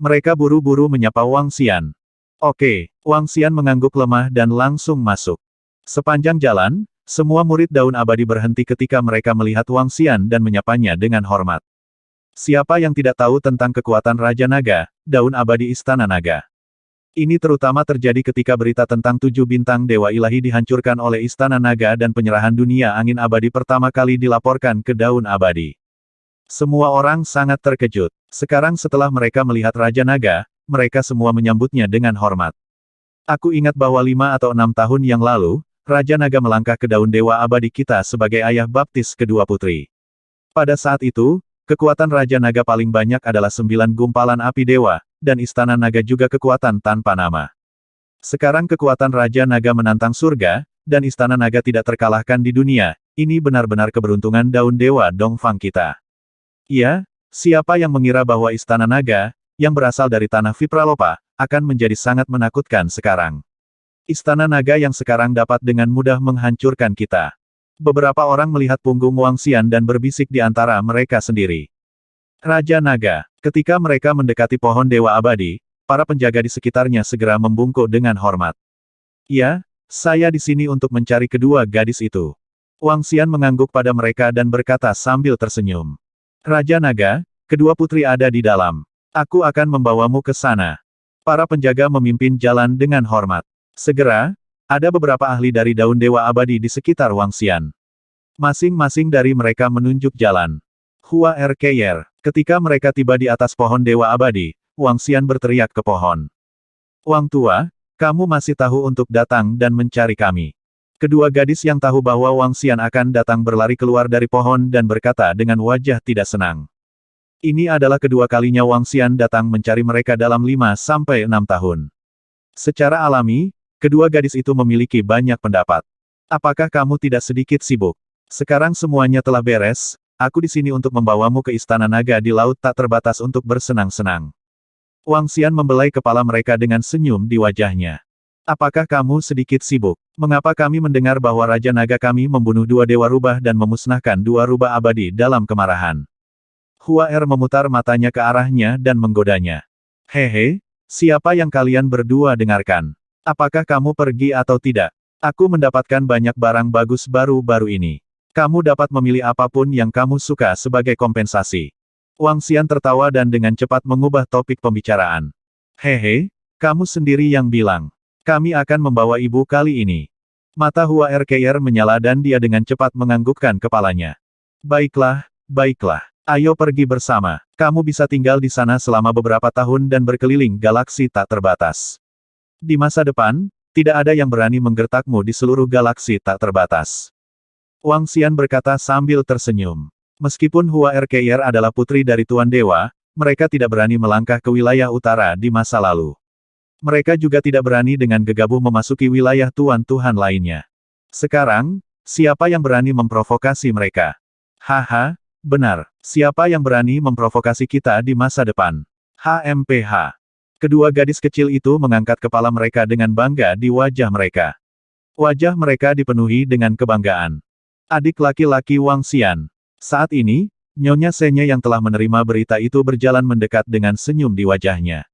Mereka buru-buru menyapa Wang Xian. Oke, Wang Xian mengangguk lemah dan langsung masuk. Sepanjang jalan, semua murid daun abadi berhenti ketika mereka melihat Wang Xian dan menyapanya dengan hormat. Siapa yang tidak tahu tentang kekuatan Raja Naga, daun abadi Istana Naga? Ini terutama terjadi ketika berita tentang 7 bintang Dewa Ilahi dihancurkan oleh Istana Naga dan penyerahan dunia angin abadi pertama kali dilaporkan ke daun abadi. Semua orang sangat terkejut. Sekarang setelah mereka melihat Raja Naga, mereka semua menyambutnya dengan hormat. Aku ingat bahwa 5 atau 6 tahun yang lalu, Raja Naga melangkah ke daun Dewa Abadi kita sebagai ayah baptis kedua putri. Pada saat itu, kekuatan Raja Naga paling banyak adalah 9 gumpalan api dewa, dan Istana Naga juga kekuatan tanpa nama. Sekarang kekuatan Raja Naga menantang surga, dan Istana Naga tidak terkalahkan di dunia. Ini benar-benar keberuntungan daun Dewa Dongfang kita. Iya, siapa yang mengira bahwa Istana Naga, yang berasal dari tanah Vipraloka, akan menjadi sangat menakutkan sekarang. Istana Naga yang sekarang dapat dengan mudah menghancurkan kita. Beberapa orang melihat punggung Wang Xian dan berbisik di antara mereka sendiri. Raja Naga, ketika mereka mendekati pohon Dewa Abadi, para penjaga di sekitarnya segera membungkuk dengan hormat. Ya, saya di sini untuk mencari kedua gadis itu. Wang Xian mengangguk pada mereka dan berkata sambil tersenyum. Raja Naga, kedua putri ada di dalam. Aku akan membawamu ke sana. Para penjaga memimpin jalan dengan hormat. Segera, ada beberapa ahli dari daun Dewa Abadi di sekitar Wang Xian. Masing-masing dari mereka menunjuk jalan. Hua Er Kei Er. Ketika mereka tiba di atas pohon Dewa Abadi, Wang Xian berteriak ke pohon. Wang Tua, kamu masih tahu untuk datang dan mencari kami. Kedua gadis yang tahu bahwa Wang Xian akan datang berlari keluar dari pohon dan berkata dengan wajah tidak senang. Ini adalah kedua kalinya Wang Xian datang mencari mereka dalam 5-6 tahun. Secara alami, kedua gadis itu memiliki banyak pendapat. Apakah kamu tidak sedikit sibuk? Sekarang semuanya telah beres. Aku di sini untuk membawamu ke Istana Naga di laut tak terbatas untuk bersenang-senang. Wang Xian membelai kepala mereka dengan senyum di wajahnya. Apakah kamu sedikit sibuk? Mengapa kami mendengar bahwa Raja Naga kami membunuh 2 dewa rubah dan memusnahkan 2 rubah abadi dalam kemarahan? Hua Er memutar matanya ke arahnya dan menggodanya. Hehe, siapa yang kalian berdua dengarkan? Apakah kamu pergi atau tidak? Aku mendapatkan banyak barang bagus baru-baru ini. Kamu dapat memilih apapun yang kamu suka sebagai kompensasi. Wang Xian tertawa dan dengan cepat mengubah topik pembicaraan. Hehe, kamu sendiri yang bilang. Kami akan membawa ibu kali ini. Mata Hua RKR menyala dan dia dengan cepat menganggukkan kepalanya. Baiklah, baiklah. Ayo pergi bersama. Kamu bisa tinggal di sana selama beberapa tahun dan berkeliling galaksi tak terbatas. Di masa depan, tidak ada yang berani menggertakmu di seluruh galaksi tak terbatas. Wang Xian berkata sambil tersenyum. Meskipun Hua RKR adalah putri dari Tuan Dewa, mereka tidak berani melangkah ke wilayah utara di masa lalu. Mereka juga tidak berani dengan gegabah memasuki wilayah Tuan-Tuhan lainnya. Sekarang, siapa yang berani memprovokasi mereka? Haha. Benar, siapa yang berani memprovokasi kita di masa depan? HMPH. Kedua gadis kecil itu mengangkat kepala mereka dengan bangga di wajah mereka. Wajah mereka dipenuhi dengan kebanggaan. Adik laki-laki Wang Xian. Saat ini, Nyonya Senye yang telah menerima berita itu berjalan mendekat dengan senyum di wajahnya.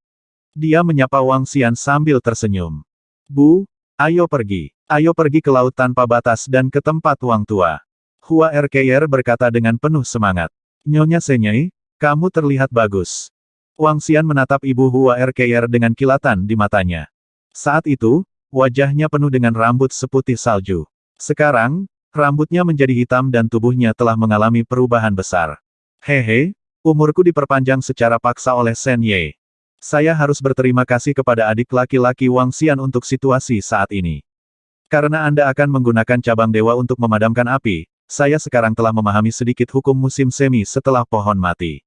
Dia menyapa Wang Xian sambil tersenyum. Bu, ayo pergi. Ayo pergi ke laut tanpa batas dan ke tempat Wang Tua. Hua RKR berkata dengan penuh semangat. Nyonya Senye, kamu terlihat bagus. Wang Xian menatap ibu Hua RKR dengan kilatan di matanya. Saat itu, wajahnya penuh dengan rambut seputih salju. Sekarang, rambutnya menjadi hitam dan tubuhnya telah mengalami perubahan besar. Hehe, umurku diperpanjang secara paksa oleh Sen Ye. Saya harus berterima kasih kepada adik laki-laki Wang Xian untuk situasi saat ini. Karena Anda akan menggunakan cabang dewa untuk memadamkan api, saya sekarang telah memahami sedikit hukum musim semi setelah pohon mati.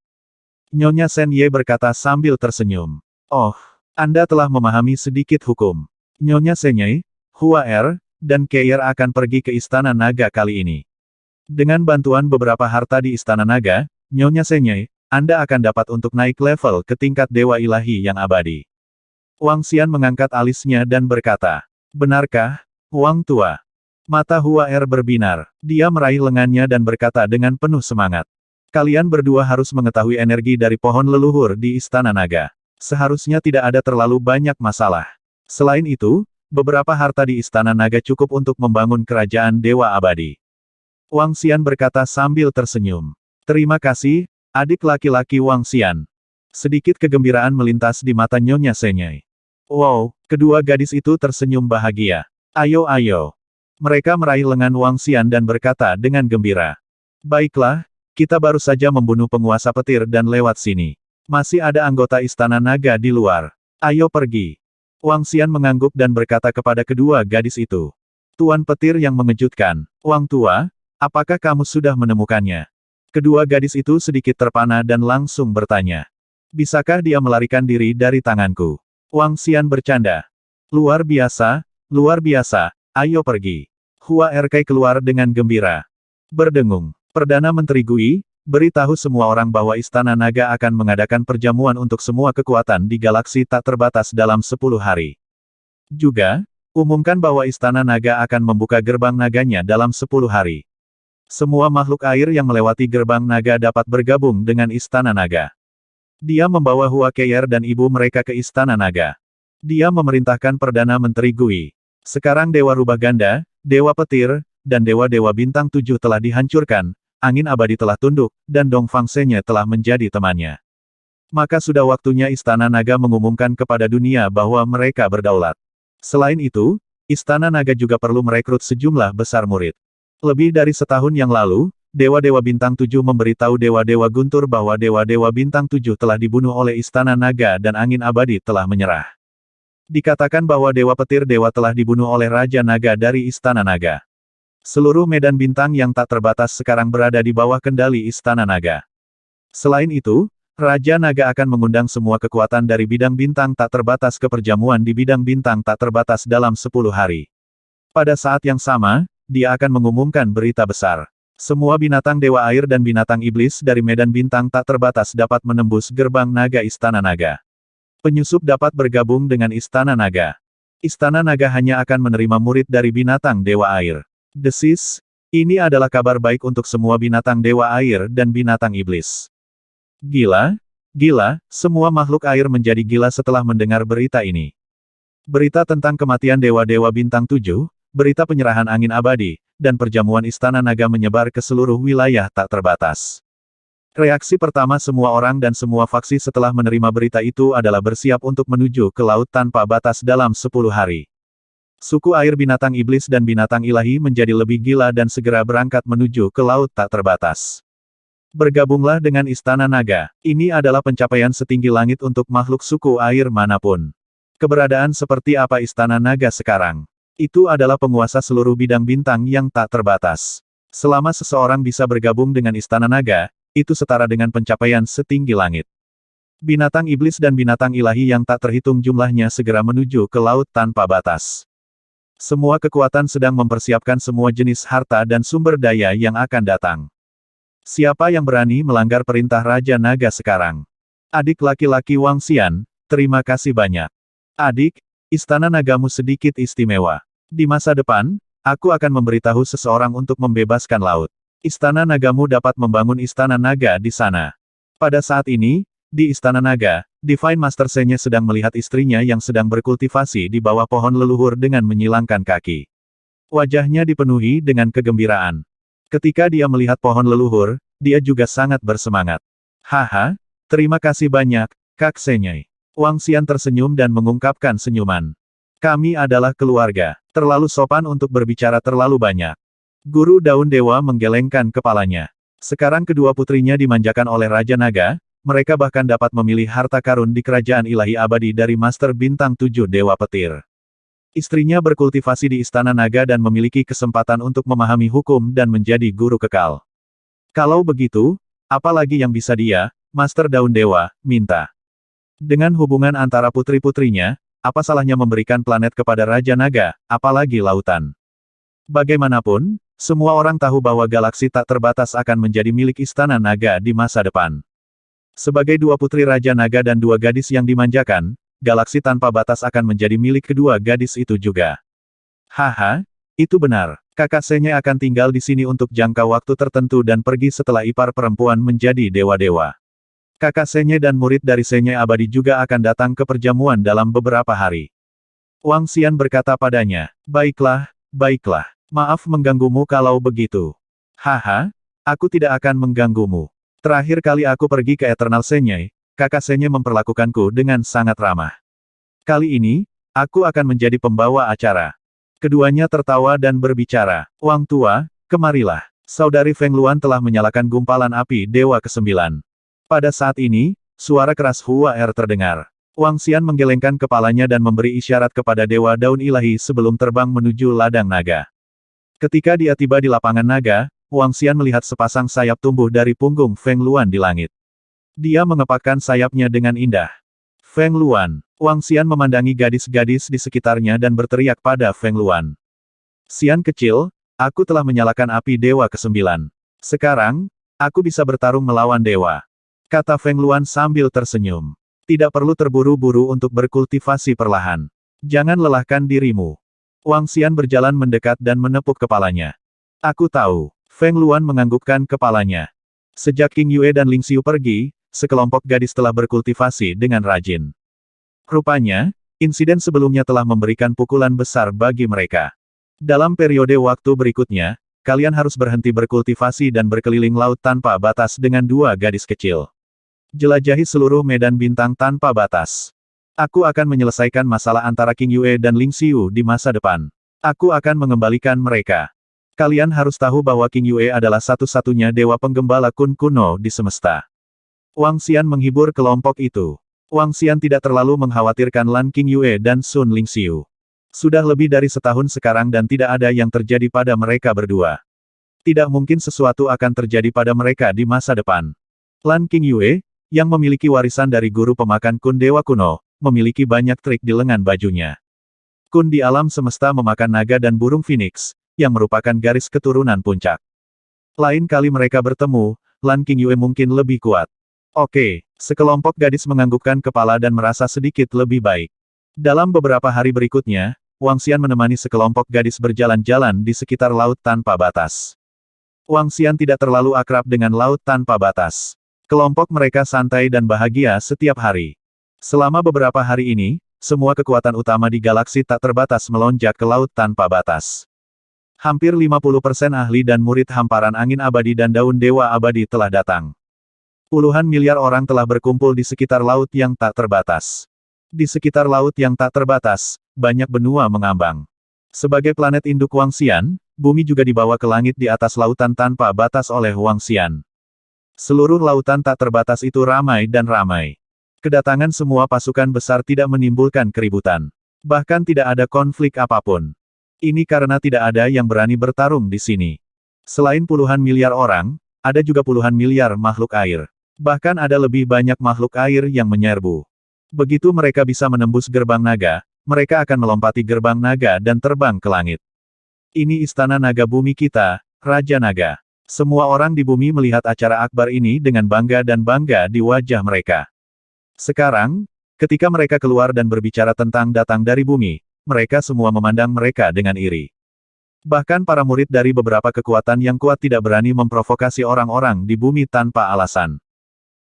Nyonya Sen Ye berkata sambil tersenyum. Oh, Anda telah memahami sedikit hukum. Nyonya Sen Ye, Hua Er, dan Keir akan pergi ke Istana Naga kali ini. Dengan bantuan beberapa harta di Istana Naga, Nyonya Sen Ye, Anda akan dapat untuk naik level ke tingkat Dewa Ilahi yang abadi. Wang Xian mengangkat alisnya dan berkata, benarkah, Wang Tua? Mata Hua Er berbinar. Dia meraih lengannya dan berkata dengan penuh semangat. Kalian berdua harus mengetahui energi dari pohon leluhur di Istana Naga. Seharusnya tidak ada terlalu banyak masalah. Selain itu, beberapa harta di Istana Naga cukup untuk membangun kerajaan Dewa Abadi. Wang Xian berkata sambil tersenyum. Terima kasih, adik laki-laki Wang Xian. Sedikit kegembiraan melintas di mata Nyonya Senye. Wow, kedua gadis itu tersenyum bahagia. Ayo ayo. Mereka meraih lengan Wang Xian dan berkata dengan gembira. Baiklah, kita baru saja membunuh penguasa petir dan lewat sini. Masih ada anggota Istana Naga di luar. Ayo pergi. Wang Xian mengangguk dan berkata kepada kedua gadis itu. Tuan petir yang mengejutkan. Wang Tua, apakah kamu sudah menemukannya? Kedua gadis itu sedikit terpana dan langsung bertanya. Bisakah dia melarikan diri dari tanganku? Wang Xian bercanda. Luar biasa, ayo pergi. Hua RK keluar dengan gembira. Berdengung. Perdana Menteri Gui, beritahu semua orang bahwa Istana Naga akan mengadakan perjamuan untuk semua kekuatan di galaksi tak terbatas dalam 10 hari. Juga, umumkan bahwa Istana Naga akan membuka gerbang naganya dalam 10 hari. Semua makhluk air yang melewati gerbang naga dapat bergabung dengan Istana Naga. Dia membawa Hua Keir dan ibu mereka ke Istana Naga. Dia memerintahkan Perdana Menteri Gui. Sekarang Dewa Rubah Ganda, Dewa Petir, dan Dewa-Dewa Bintang 7 telah dihancurkan, angin abadi telah tunduk, dan Dong Fang Senye telah menjadi temannya. Maka sudah waktunya Istana Naga mengumumkan kepada dunia bahwa mereka berdaulat. Selain itu, Istana Naga juga perlu merekrut sejumlah besar murid. Lebih dari setahun yang lalu, Dewa-Dewa Bintang 7 memberitahu Dewa-Dewa Guntur bahwa Dewa-Dewa Bintang 7 telah dibunuh oleh Istana Naga dan angin abadi telah menyerah. Dikatakan bahwa Dewa Petir Dewa telah dibunuh oleh Raja Naga dari Istana Naga. Seluruh medan bintang yang tak terbatas sekarang berada di bawah kendali Istana Naga. Selain itu, Raja Naga akan mengundang semua kekuatan dari bidang bintang tak terbatas ke perjamuan di bidang bintang tak terbatas dalam 10 hari. Pada saat yang sama, dia akan mengumumkan berita besar. Semua binatang Dewa Air dan binatang Iblis dari medan bintang tak terbatas dapat menembus gerbang naga Istana Naga. Penyusup dapat bergabung dengan Istana Naga. Istana Naga hanya akan menerima murid dari binatang Dewa Air. Desis, ini adalah kabar baik untuk semua binatang Dewa Air dan binatang Iblis. Gila, gila, semua makhluk air menjadi gila setelah mendengar berita ini. Berita tentang kematian dewa-dewa bintang 7, berita penyerahan angin abadi, dan perjamuan istana naga menyebar ke seluruh wilayah tak terbatas. Reaksi pertama semua orang dan semua faksi setelah menerima berita itu adalah bersiap untuk menuju ke laut tanpa batas dalam 10 hari. Suku air binatang iblis dan binatang ilahi menjadi lebih gila dan segera berangkat menuju ke laut tak terbatas. Bergabunglah dengan Istana Naga. Ini adalah pencapaian setinggi langit untuk makhluk suku air manapun. Keberadaan seperti apa Istana Naga sekarang? Itu adalah penguasa seluruh bidang bintang yang tak terbatas. Selama seseorang bisa bergabung dengan Istana Naga, itu setara dengan pencapaian setinggi langit. Binatang iblis dan binatang ilahi yang tak terhitung jumlahnya segera menuju ke laut tanpa batas. Semua kekuatan sedang mempersiapkan semua jenis harta dan sumber daya yang akan datang. Siapa yang berani melanggar perintah Raja Naga sekarang? Adik laki-laki Wang Xian, terima kasih banyak. Adik, Istana Nagamu sedikit istimewa. Di masa depan, aku akan memberitahu seseorang untuk membebaskan laut. Istana Nagamu dapat membangun Istana Naga di sana. Pada saat ini, di Istana Naga, Divine Master Senya sedang melihat istrinya yang sedang berkultivasi di bawah pohon leluhur dengan menyilangkan kaki. Wajahnya dipenuhi dengan kegembiraan. Ketika dia melihat pohon leluhur, dia juga sangat bersemangat. Haha, terima kasih banyak, Kak Senyai. Wang Xian tersenyum dan mengungkapkan senyuman. Kami adalah keluarga. Terlalu sopan untuk berbicara terlalu banyak. Guru Daun Dewa menggelengkan kepalanya. Sekarang kedua putrinya dimanjakan oleh Raja Naga, mereka bahkan dapat memilih harta karun di kerajaan ilahi abadi dari Master Bintang 7 Dewa Petir. Istrinya berkultivasi di Istana Naga dan memiliki kesempatan untuk memahami hukum dan menjadi guru kekal. Kalau begitu, apa lagi yang bisa dia, Master Daun Dewa, minta? Dengan hubungan antara putri-putrinya, apa salahnya memberikan planet kepada Raja Naga, apalagi lautan? Bagaimanapun, semua orang tahu bahwa galaksi tak terbatas akan menjadi milik Istana Naga di masa depan. Sebagai dua putri Raja Naga dan dua gadis yang dimanjakan, galaksi tanpa batas akan menjadi milik kedua gadis itu juga. Haha, itu benar. Kakak Senyai akan tinggal di sini untuk jangka waktu tertentu dan pergi setelah ipar perempuan menjadi dewa-dewa. Kakak Senyai dan murid dari Senyai abadi juga akan datang ke perjamuan dalam beberapa hari. Wang Xian berkata padanya, baiklah, baiklah. Maaf mengganggumu kalau begitu. Haha, aku tidak akan mengganggumu. Terakhir kali aku pergi ke Eternal Senyai, kakak Senyai memperlakukanku dengan sangat ramah. Kali ini, aku akan menjadi pembawa acara. Keduanya tertawa dan berbicara. Wang tua, kemarilah. Saudari Feng Luan telah menyalakan gumpalan api Dewa ke-9. Pada saat ini, suara keras Hua Er terdengar. Wang Xian menggelengkan kepalanya dan memberi isyarat kepada Dewa Daun Ilahi sebelum terbang menuju ladang naga. Ketika dia tiba di lapangan naga, Wang Xian melihat sepasang sayap tumbuh dari punggung Feng Luan di langit. Dia mengepakkan sayapnya dengan indah. Feng Luan. Wang Xian memandangi gadis-gadis di sekitarnya dan berteriak pada Feng Luan. Xian kecil, aku telah menyalakan api Dewa ke-9. Sekarang, aku bisa bertarung melawan dewa. Kata Feng Luan sambil tersenyum. Tidak perlu terburu-buru untuk berkultivasi perlahan. Jangan lelahkan dirimu. Wang Xian berjalan mendekat dan menepuk kepalanya. Aku tahu. Feng Luan menganggukkan kepalanya. Sejak King Yue dan Ling Xiu pergi, sekelompok gadis telah berkultivasi dengan rajin. Rupanya, insiden sebelumnya telah memberikan pukulan besar bagi mereka. Dalam periode waktu berikutnya, kalian harus berhenti berkultivasi dan berkeliling laut tanpa batas dengan dua gadis kecil. Jelajahi seluruh medan bintang tanpa batas. Aku akan menyelesaikan masalah antara King Yue dan Ling Xiu di masa depan. Aku akan mengembalikan mereka. Kalian harus tahu bahwa King Yue adalah satu-satunya dewa penggembala Kun kuno di semesta. Wang Xian menghibur kelompok itu. Wang Xian tidak terlalu mengkhawatirkan Lan King Yue dan Sun Ling Xiu. Sudah lebih dari setahun sekarang dan tidak ada yang terjadi pada mereka berdua. Tidak mungkin sesuatu akan terjadi pada mereka di masa depan. Lan King Yue, yang memiliki warisan dari guru pemakan Kun Dewa kuno, memiliki banyak trik di lengan bajunya. Kun di alam semesta memakan naga dan burung phoenix, yang merupakan garis keturunan puncak. Lain kali mereka bertemu, Lan King Yue mungkin lebih kuat. Oke, sekelompok gadis menganggukkan kepala dan merasa sedikit lebih baik. Dalam beberapa hari berikutnya, Wang Xian menemani sekelompok gadis berjalan-jalan di sekitar laut tanpa batas. Wang Xian tidak terlalu akrab dengan laut tanpa batas. Kelompok mereka santai dan bahagia setiap hari. Selama beberapa hari ini, semua kekuatan utama di galaksi tak terbatas melonjak ke laut tanpa batas. Hampir 50% ahli dan murid hamparan angin abadi dan daun dewa abadi telah datang. Puluhan miliar orang telah berkumpul di sekitar laut yang tak terbatas. Di sekitar laut yang tak terbatas, banyak benua mengambang. Sebagai planet induk Wangxian, bumi juga dibawa ke langit di atas lautan tanpa batas oleh Wangxian. Seluruh lautan tak terbatas itu ramai dan ramai. Kedatangan semua pasukan besar tidak menimbulkan keributan. Bahkan tidak ada konflik apapun. Ini karena tidak ada yang berani bertarung di sini. Selain puluhan miliar orang, ada juga puluhan miliar makhluk air. Bahkan ada lebih banyak makhluk air yang menyerbu. Begitu mereka bisa menembus gerbang naga, mereka akan melompati gerbang naga dan terbang ke langit. Ini istana naga bumi kita, Raja Naga. Semua orang di bumi melihat acara akbar ini dengan bangga dan bangga di wajah mereka. Sekarang, ketika mereka keluar dan berbicara tentang datang dari bumi, mereka semua memandang mereka dengan iri. Bahkan para murid dari beberapa kekuatan yang kuat tidak berani memprovokasi orang-orang di bumi tanpa alasan.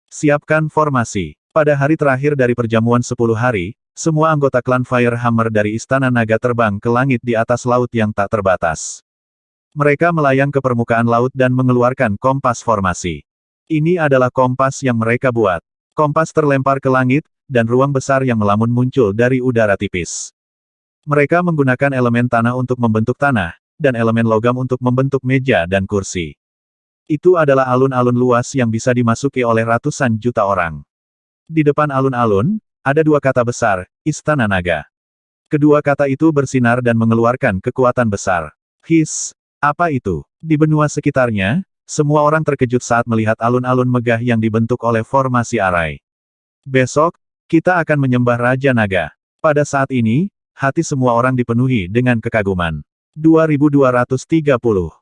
Siapkan formasi. Pada hari terakhir dari perjamuan 10 hari, semua anggota klan Firehammer dari Istana Naga terbang ke langit di atas laut yang tak terbatas. Mereka melayang ke permukaan laut dan mengeluarkan kompas formasi. Ini adalah kompas yang mereka buat. Kompas terlempar ke langit, dan ruang besar yang melamun muncul dari udara tipis. Mereka menggunakan elemen tanah untuk membentuk tanah, dan elemen logam untuk membentuk meja dan kursi. Itu adalah alun-alun luas yang bisa dimasuki oleh ratusan juta orang. Di depan alun-alun, ada dua kata besar, Istana Naga. Kedua kata itu bersinar dan mengeluarkan kekuatan besar. His, apa itu? Di benua sekitarnya, semua orang terkejut saat melihat alun-alun megah yang dibentuk oleh formasi arai. Besok, kita akan menyembah Raja Naga. Pada saat ini, hati semua orang dipenuhi dengan kekaguman. 2230